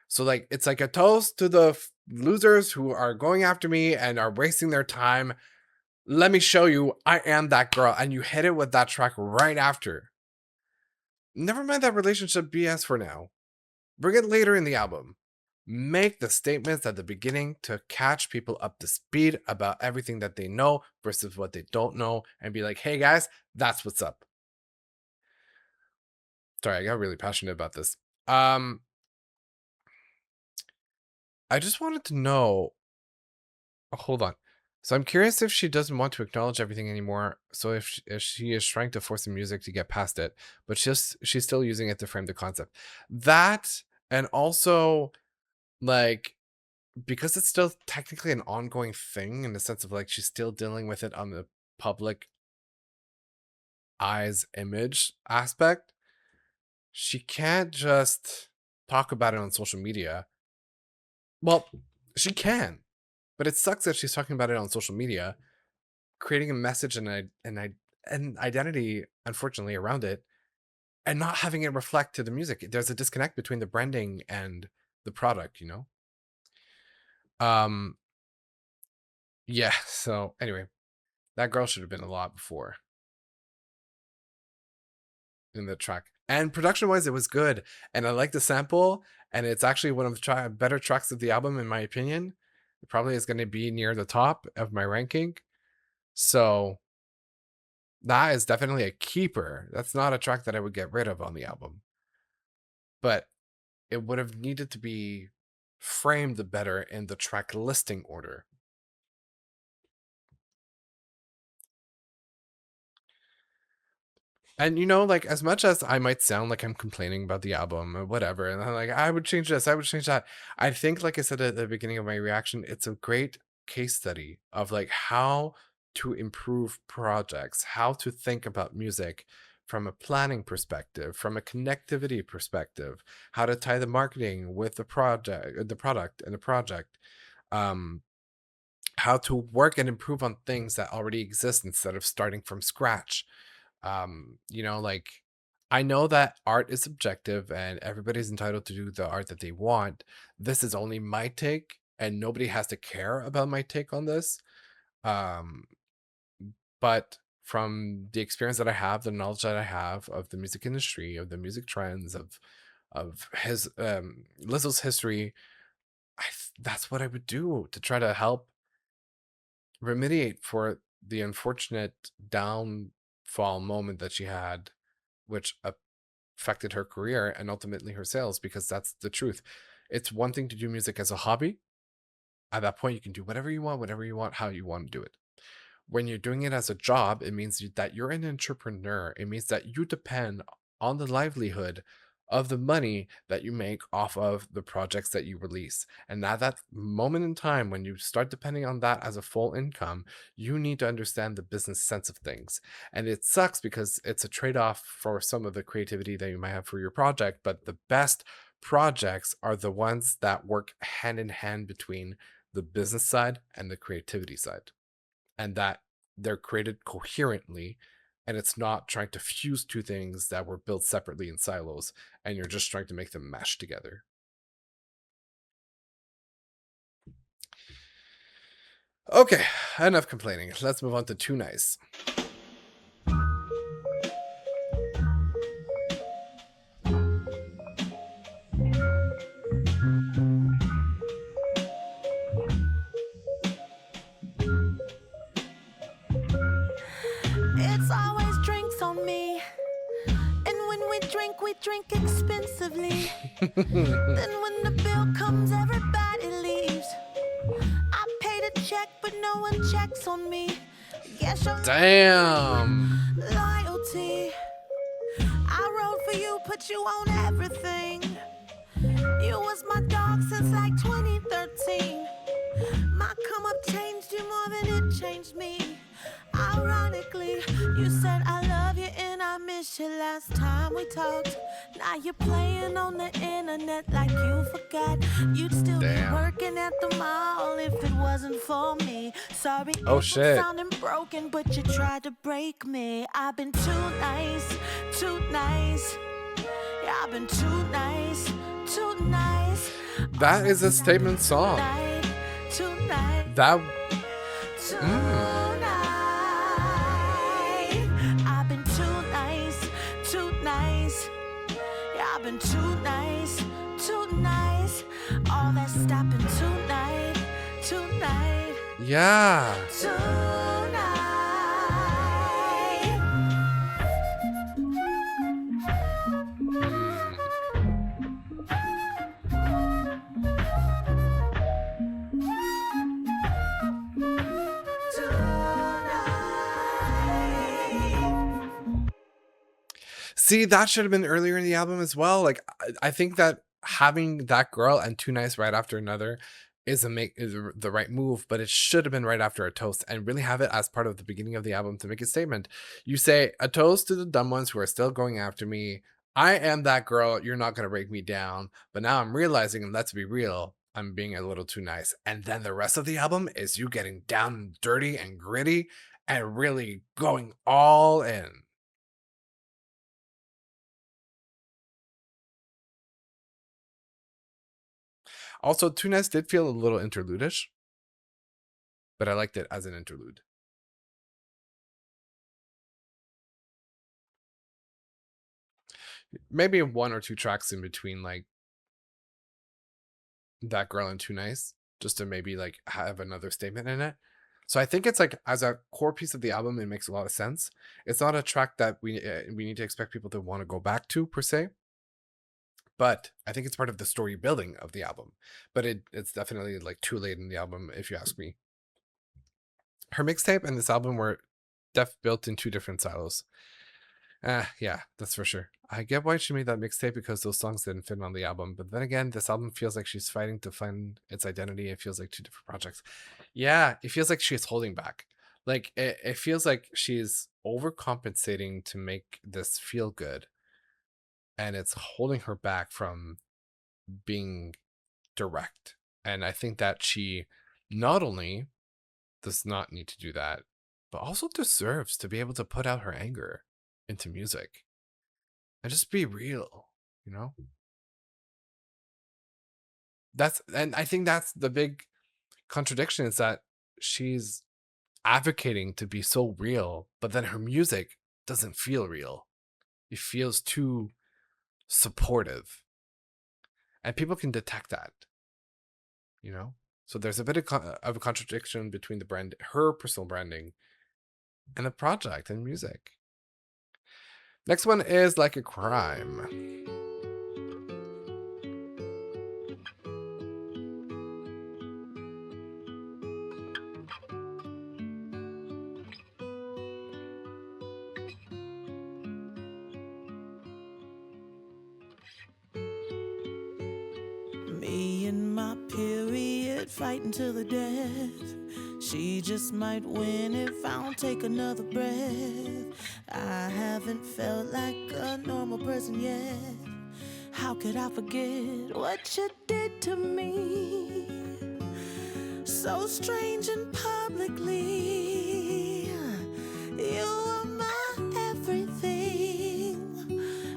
So like it's like a toast to the losers who are going after me and are wasting their time. Let me show you I am that girl, and you hit it with that track right after. Never mind that relationship BS for now. Bring it later in the album. Make the statements at the beginning to catch people up to speed about everything that they know versus what they don't know, and be like, hey guys, that's what's up. Sorry, I got really passionate about this. I just wanted to know. Oh, hold on. So I'm curious if she doesn't want to acknowledge everything anymore. So if she is trying to force the music to get past it, but she's still using it to frame the concept. That, and also like, because it's still technically an ongoing thing in the sense of like she's still dealing with it on the public eyes image aspect, she can't just talk about it on social media. Well, she can, but it sucks that she's talking about it on social media, creating a message and an identity, unfortunately, around it, and not having it reflect to the music. There's a disconnect between the branding and the product, you know? Yeah, so anyway, that girl should have been a lot before in the track. And production-wise, it was good. And I like the sample, and it's actually one of the better tracks of the album, in my opinion. It probably is going to be near the top of my ranking. So that is definitely a keeper. That's not a track that I would get rid of on the album. But it would have needed to be framed better in the track listing order. And you know, like as much as I might sound like I'm complaining about the album or whatever, and I'm like, I would change this, I would change that. I think, like I said at the beginning of my reaction, it's a great case study of like how to improve projects, how to think about music from a planning perspective, from a connectivity perspective, how to tie the marketing with the product and the project. How to work and improve on things that already exist instead of starting from scratch. You know, like I know that art is subjective and everybody's entitled to do the art that they want. This is only my take, and nobody has to care about my take on this. Um, but from the experience that I have, the knowledge that I have of the music industry, of the music trends, of his Lizzo's history, that's what I would do to try to help remediate for the unfortunate downfall moment that she had, which affected her career and ultimately her sales, because that's the truth. It's one thing to do music as a hobby. At that point, you can do whatever you want, whenever you want, how you want to do it. When you're doing it as a job, it means that you're an entrepreneur. It means that you depend on the livelihood of the money that you make off of the projects that you release. And at that moment in time, when you start depending on that as a full income, you need to understand the business sense of things. And it sucks because it's a trade-off for some of the creativity that you might have for your project, but the best projects are the ones that work hand in hand between the business side and the creativity side, and that they're created coherently, and it's not trying to fuse two things that were built separately in silos and you're just trying to make them mesh together. Okay, enough complaining. Let's move on to Too Nice. drink expensively. Then when the bill comes, everybody leaves. I paid a check, but no one checks on me. Guess you're Damn. loyalty. I rode for you, put you on everything. You was my dog since like 2013. My come up changed you more than it changed me. Ironically, you said I love you and I miss you last time we talked. Now you're playing on the internet like you forgot. You'd still Damn. be working at the mall if it wasn't for me. Sorry Oh, if shit. I'm sounding broken, but you tried to break me. I've been too nice, too nice. Yeah, I've been too nice, too nice. That is a statement song. Tonight, That tonight. I've been too nice, too nice. Yeah, I've been too nice, too nice. All that stopping tonight, tonight, yeah. tonight. See, that should have been earlier in the album as well. Like, I think that having That Girl and Too Nice right after another is the right move, but it should have been right after A Toast and really have it as part of the beginning of the album to make a statement. You say, a toast to the dumb ones who are still going after me. I am that girl. You're not going to break me down. But now I'm realizing, and let's be real, I'm being a little too nice. And then the rest of the album is you getting down and dirty and gritty and really going all in. Also, Too Nice did feel a little interlude-ish, but I liked it as an interlude. Maybe one or two tracks in between, like That Girl and Too Nice, just to maybe like have another statement in it. So I think it's like as a core piece of the album, it makes a lot of sense. It's not a track that we need to expect people to want to go back to per se, but I think it's part of the story building of the album. But it's definitely like too late in the album, if you ask me. Her mixtape and this album were built in two different silos. Yeah, that's for sure. I get why she made that mixtape because those songs didn't fit on the album. But then again, this album feels like she's fighting to find its identity. It feels like two different projects. Yeah, it feels like she's holding back. Like it feels like she's overcompensating to make this feel good. And it's holding her back from being direct. And I think that she not only does not need to do that, but also deserves to be able to put out her anger into music and just be real, you know? And I think that's the big contradiction, is that she's advocating to be so real, but then her music doesn't feel real. It feels too supportive. And people can detect that, you know? So there's a bit of a contradiction between the brand, her personal branding, and the project and music. Next one is Like a Crime. Me and my period fighting to the death. She just might win if I don't take another breath. I haven't felt like a normal person yet. How could I forget what you did to me? So strange and publicly. You are my everything.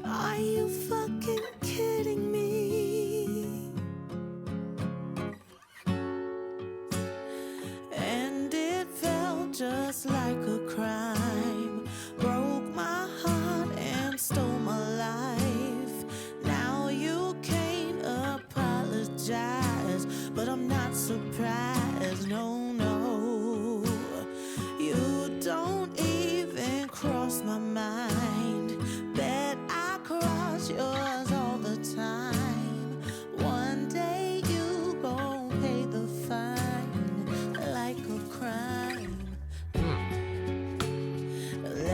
Are you fucking kidding me? And it felt just like a crime. Broke my heart and stole my life. Now you can't apologize, but I'm not surprised, no, no. You don't even cross my mind. Bet I cross your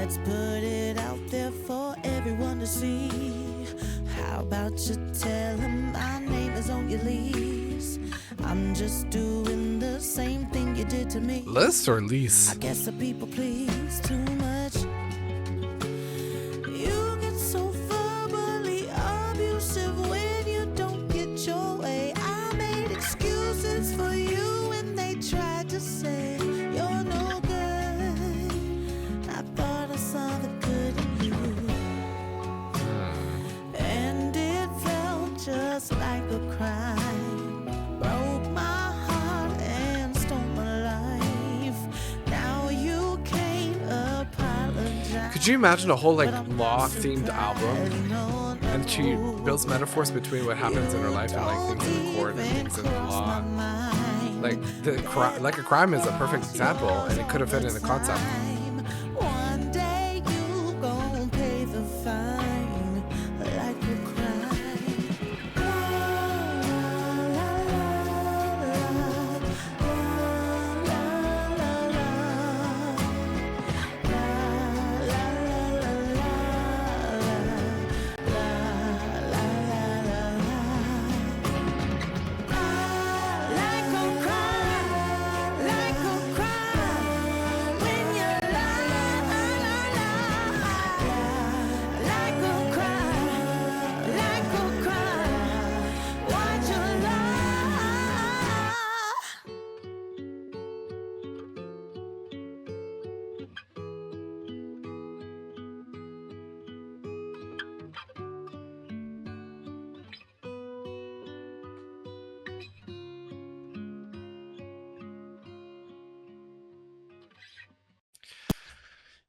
Let's put it out there for everyone to see. How about you tell him my name is on your lease? I'm just doing the same thing you did to me. Liz or Lise? I guess the people please too much. You get so verbally abusive when you don't get your way. I made excuses for you when they tried to say you're no good. I thought I saw the good in you, and it felt just like a crime. Broke my heart and stole my life. Now you can't apologize. Could you imagine a whole like law-themed album, and she builds metaphors between what happens in her life and like things in the court and things in the law? Like like a crime is a perfect example, and it could have fit in the concept. One day you gon' pay the fine like a crime.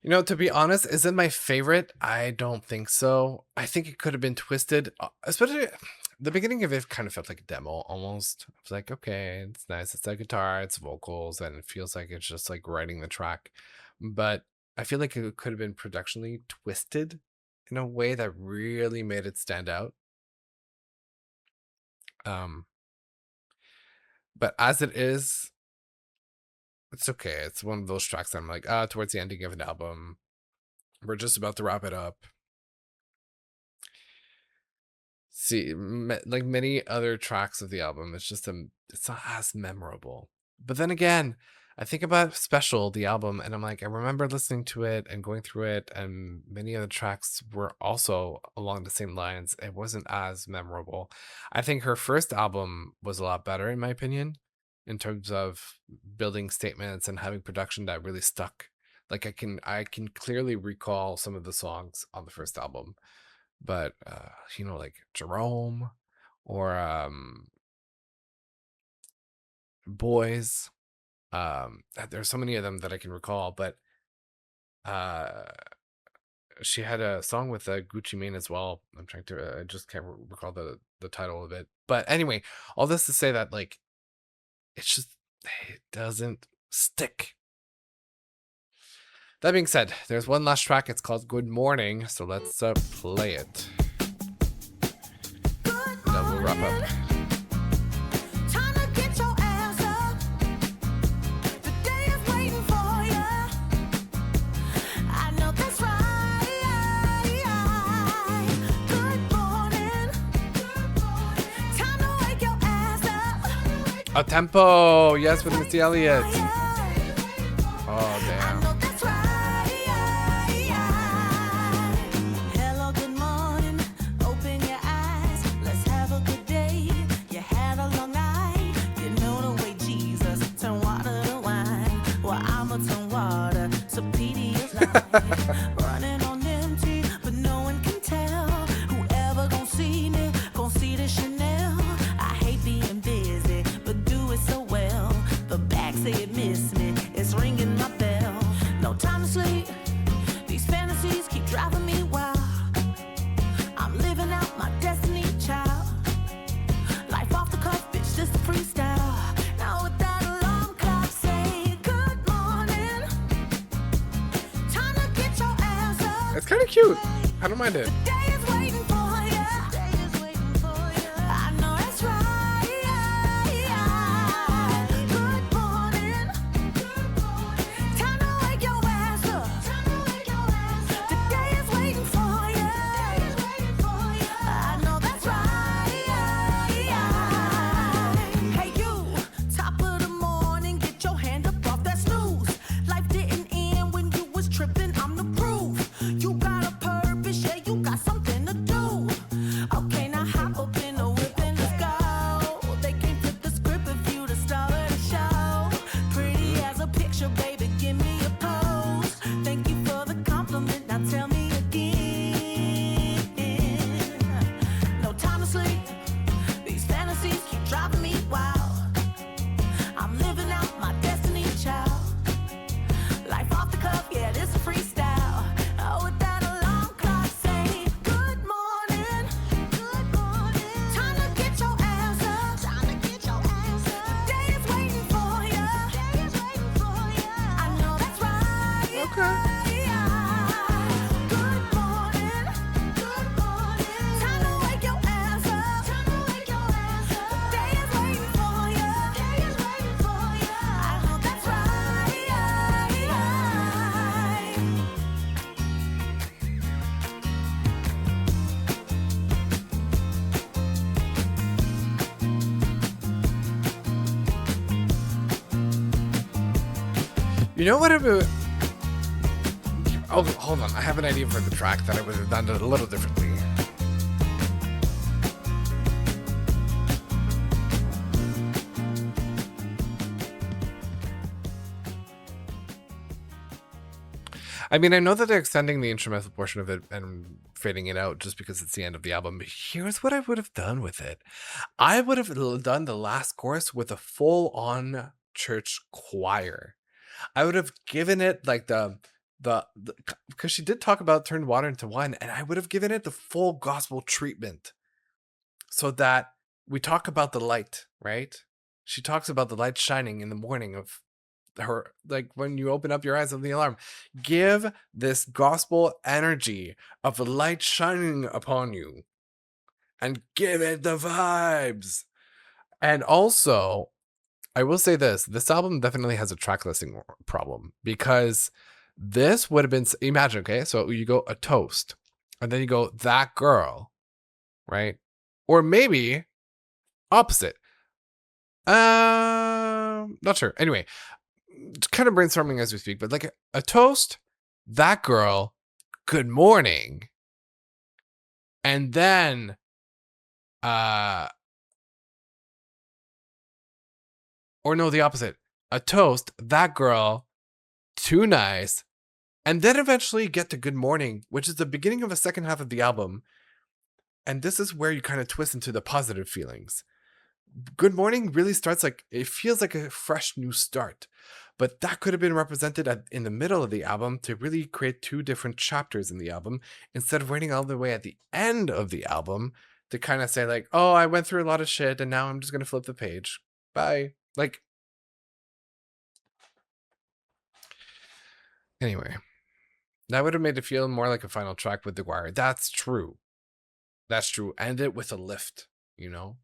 You know, to be honest, is it my favorite? I don't think so. I think it could have been twisted, especially the beginning of it kind of felt like a demo almost. It's like, okay, it's nice. It's like guitar, it's vocals, and it feels like it's just like writing the track. But I feel like it could have been productionally twisted in a way that really made it stand out. But as it is, it's okay. It's one of those tracks that I'm like, towards the ending of an album, we're just about to wrap it up. See, like many other tracks of the album, it's not as memorable. But then again, I think about Special, the album, and I'm like, I remember listening to it and going through it, and many of the tracks were also along the same lines. It wasn't as memorable. I think her first album was a lot better, in my opinion, in terms of building statements and having production that really stuck. Like I can clearly recall some of the songs on the first album, but you know, like Jerome or Boys. There's so many of them that I can recall, but she had a song with Gucci Mane as well. I just can't recall the title of it. But anyway, all this to say that like it doesn't stick. That being said, there's one last track. It's called Good Morning, so let's play it. And then we'll wrap up. Time to get your ass up. The day is waiting for you. I know that's right. Good morning. Time to wake your ass up. A tempo, yes, with Missy Elliott. Oh, damn. Hello, good morning. Open your eyes. Let's have a good day. You had a long night. You know the way Jesus turn water to wine. Well, I'ma turn water to Pedia's life. Running on empty, but no one can tell. Whoever gon' see me, gon' see the Chanel. I hate being busy, but do it so well. The back say it miss me. It's ringing my bell. No time to sleep. These fantasies keep driving me wild. I'm living out my destiny, child. Life off the cuff, bitch, just a freestyle. Now with that alarm clock, say good morning. Time to get your ass up. It's kind of cute. I don't mind it. The day is waiting for you. I know that's right. Good morning. Time to wake your ass up. You know what I would... Oh, hold on. I have an idea for the track that I would have done it a little differently. I mean, I know that they're extending the instrumental portion of it and fading it out just because it's the end of the album, but here's what I would have done with it. I would have done the last chorus with a full-on church choir. I would have given it like the because she did talk about turned water into wine, and I would have given it the full gospel treatment so that we talk about the light, right? She talks about the light shining in the morning of her, like when you open up your eyes of the alarm. Give this gospel energy of the light shining upon you and give it the vibes. And also, I will say this album definitely has a track listing problem, because this would have been, imagine, okay, so you go a toast and then you go that girl, right? Or maybe opposite. Not sure. Anyway, kind of brainstorming as we speak, but like a toast, that girl, good morning. And then or no, the opposite. A toast, that girl, too nice. And then eventually get to Good Morning, which is the beginning of the second half of the album. And this is where you kind of twist into the positive feelings. Good Morning really starts like, it feels like a fresh new start. But that could have been represented in the middle of the album to really create two different chapters in the album, instead of waiting all the way at the end of the album to kind of say like, oh, I went through a lot of shit and now I'm just going to flip the page. Bye. Like, anyway, that would have made it feel more like a final track with the choir. That's true. That's true. End it with a lift, you know?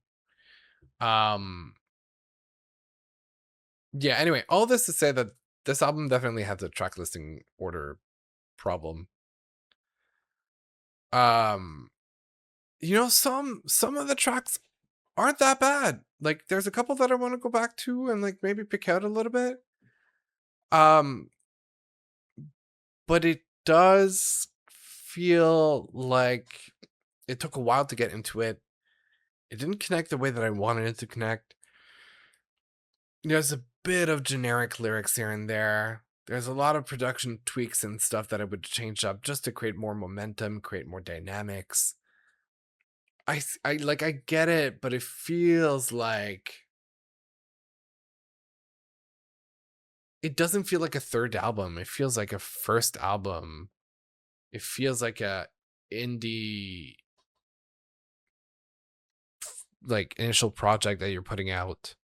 Yeah, anyway, all this to say that this album definitely has a track listing order problem. You know, some of the tracks aren't that bad. Like there's a couple that I want to go back to and like maybe pick out a little bit. But it does feel like it took a while to get into it. It didn't connect the way that I wanted it to connect. There's a bit of generic lyrics here and there. There's a lot of production tweaks and stuff that I would change up just to create more momentum, create more dynamics. I get it, but it feels like it doesn't feel like a third album. It feels like a first album. It feels like a indie like initial project that you're putting out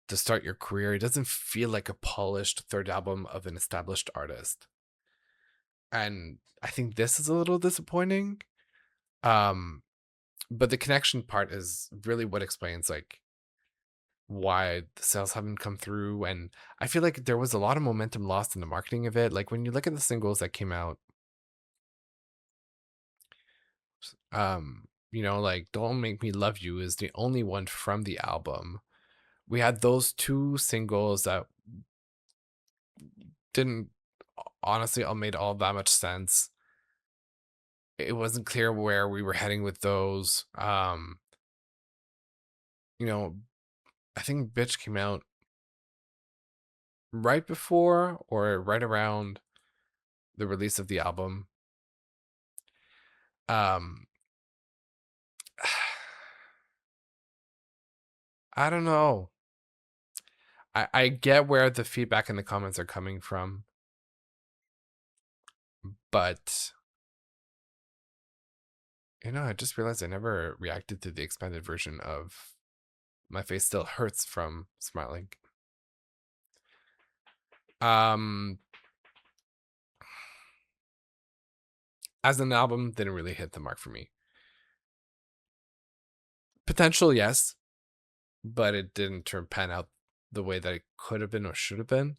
to start your career. It doesn't feel like a polished third album of an established artist. And I think this is a little disappointing. But the connection part is really what explains like why the sales haven't come through. And I feel like there was a lot of momentum lost in the marketing of it. Like when you look at the singles that came out, you know, like Don't Make Me Love You is the only one from the album. We had those two singles that didn't honestly all made all that much sense. It wasn't clear where we were heading with those. You know, I think Bitch came out right before or right around the release of the album. I don't know. I get where the feedback in the comments are coming from, but you know, I just realized I never reacted to the expanded version of My Face Still Hurts from Smiling. As an album, didn't really hit the mark for me. Potential, yes, but it didn't pan out the way that it could have been or should have been.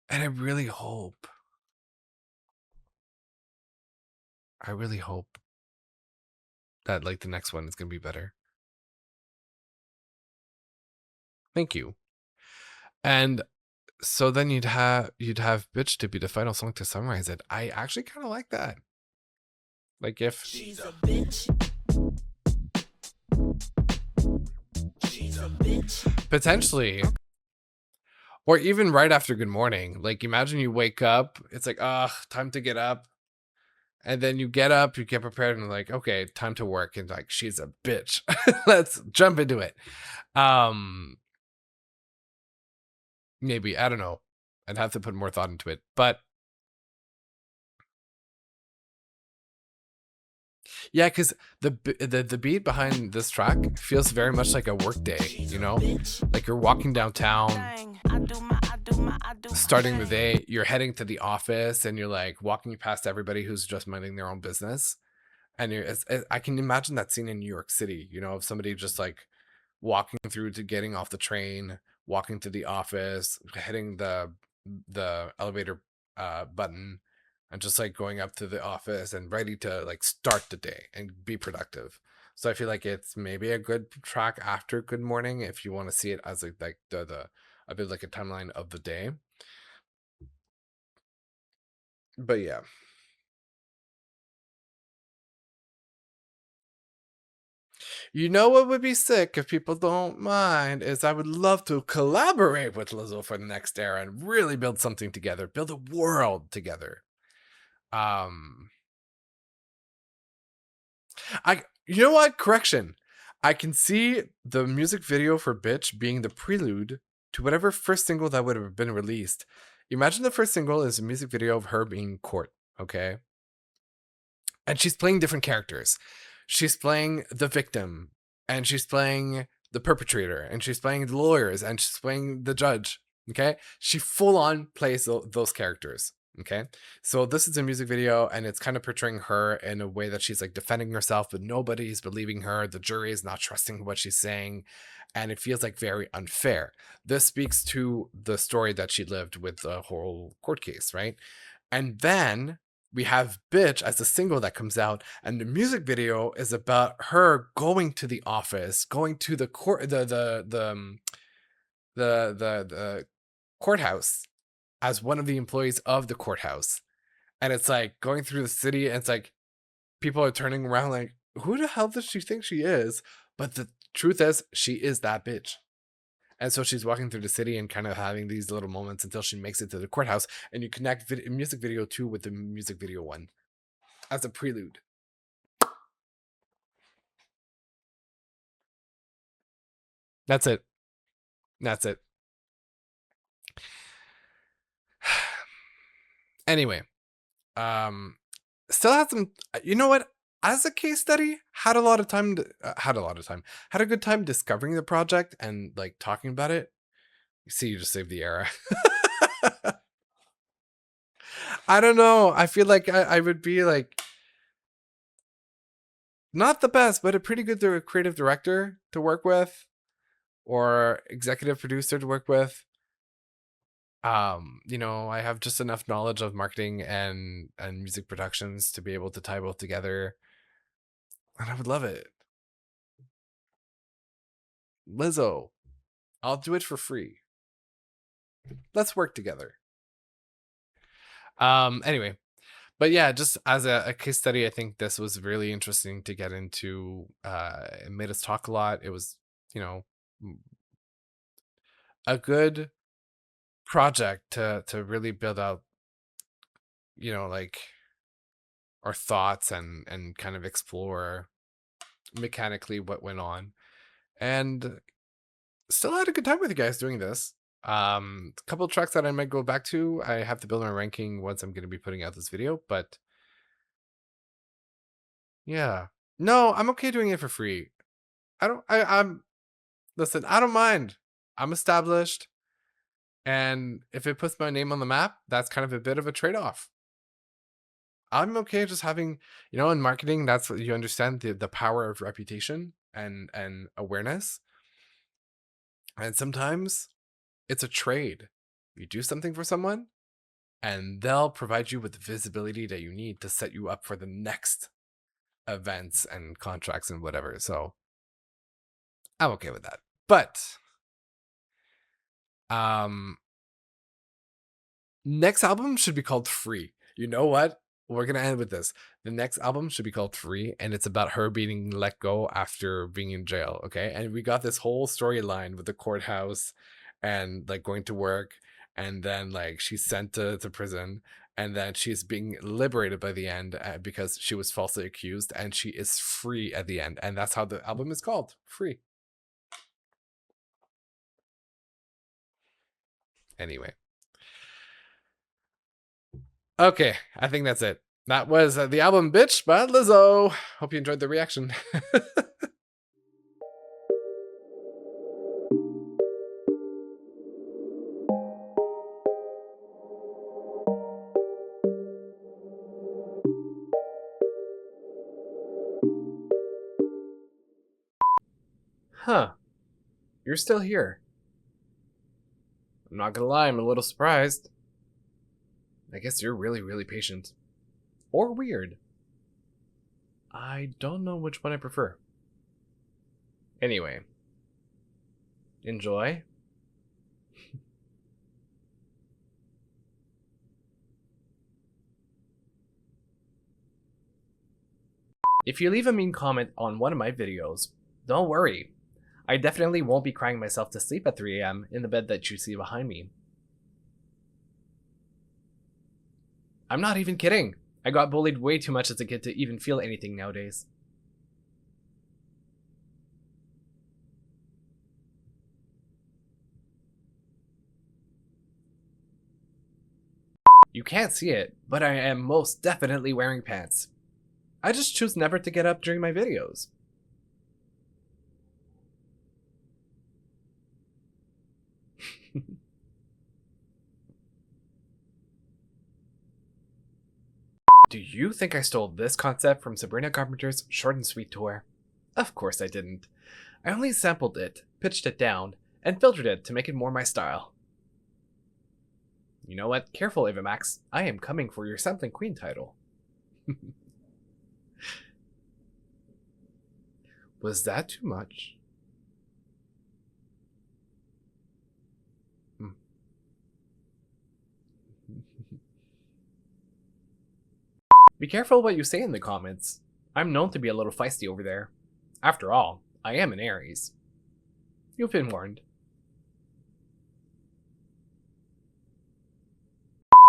And I really hope that like the next one is gonna be better. Thank you. And So then you'd have Bitch to be the final song to summarize it. I actually kind of like that. Like if She's a bitch. She's a bitch. potentially, or even right after Good Morning. Like imagine you wake up, it's like, time to get up. And then you get up, you get prepared, and like, okay, time to work. And like, she's a bitch. Let's jump into it. Maybe, I don't know. I'd have to put more thought into it. But yeah, because the beat behind this track feels very much like a work day, you know? Like you're walking downtown, starting the day, you're heading to the office, and you're like walking past everybody who's just minding their own business. And I can imagine that scene in New York City, you know, of somebody just like walking through to getting off the train, walking to the office, hitting the elevator button, and just like going up to the office and ready to like start the day and be productive. So I feel like it's maybe a good track after Good Morning if you want to see it as like the a bit like a timeline of the day. But yeah. You know what would be sick if people don't mind is I would love to collaborate with Lizzo for the next era and really build something together, build a world together. Um you know what? Correction. I can see the music video for Bitch being the prelude to whatever first single that would have been released. Imagine the first single is a music video of her being in court, okay? And she's playing different characters. She's playing the victim, and she's playing the perpetrator, and she's playing the lawyers, and she's playing the judge. Okay, she full on plays those characters. Okay, so this is a music video, and it's kind of portraying her in a way that she's like defending herself, but nobody's believing her. The jury is not trusting what she's saying, and it feels like very unfair. This speaks to the story that she lived with the whole court case, right? And then we have Bitch as a single that comes out, and the music video is about her going to the office, going to the court, the courthouse as one of the employees of the courthouse. And it's like going through the city, and it's like people are turning around like, who the hell does she think she is? But the truth is, she is that bitch. And so she's walking through the city and kind of having these little moments until she makes it to the courthouse. And you connect music video 2 with the music video 1 as a prelude. That's it. That's it. Anyway, still had some, you know what? As a case study, had a good time discovering the project and like talking about it. You see, you just saved the era. I don't know. I feel like I would be like not the best, but a pretty good creative director to work with, or executive producer to work with. You know, I have just enough knowledge of marketing and music productions to be able to tie both together, and I would love it. Lizzo, I'll do it for free. Let's work together. Anyway, but yeah, just as a case study, I think this was really interesting to get into. It made us talk a lot. It was, you know, a good project to really build out, you know, like our thoughts and kind of explore mechanically what went on, and still had a good time with you guys doing this. A couple of tracks that I might go back to. I have to build my ranking once I'm going to be putting out this video, but yeah, no, I'm okay doing it for free. I'm listen, I don't mind. I'm established, and if it puts my name on the map, that's kind of a bit of a trade-off. I'm okay just having, you know, in marketing, that's what you understand, the power of reputation and awareness. And sometimes it's a trade. You do something for someone, and they'll provide you with the visibility that you need to set you up for the next events and contracts and whatever. So I'm okay with that. But Next album should be called Free. You know what? We're gonna end with this. The next album should be called Free, and it's about her being let go after being in jail. Okay, and we got this whole storyline with the courthouse, and like going to work, and then like she's sent to prison, and then she's being liberated by the end because she was falsely accused, and she is free at the end, and that's how the album is called, Free. Anyway. Okay, I think that's it. That was the album Bitch by Lizzo. Hope you enjoyed the reaction. Huh. You're still here. I'm not gonna lie, I'm a little surprised. I guess you're really, really patient. Or weird. I don't know which one I prefer. Anyway. Enjoy. If you leave a mean comment on one of my videos, don't worry. I definitely won't be crying myself to sleep at 3 a.m. in the bed that you see behind me. I'm not even kidding. I got bullied way too much as a kid to even feel anything nowadays. You can't see it, but I am most definitely wearing pants. I just choose never to get up during my videos. Do you think I stole this concept from Sabrina Carpenter's Short and Sweet tour? Of course I didn't. I only sampled it, pitched it down, and filtered it to make it more my style. You know what? Careful, Ava Max. I am coming for your Sampling Queen title. Was that too much? Be careful what you say in the comments. I'm known to be a little feisty over there. After all, I am an Aries. You've been warned.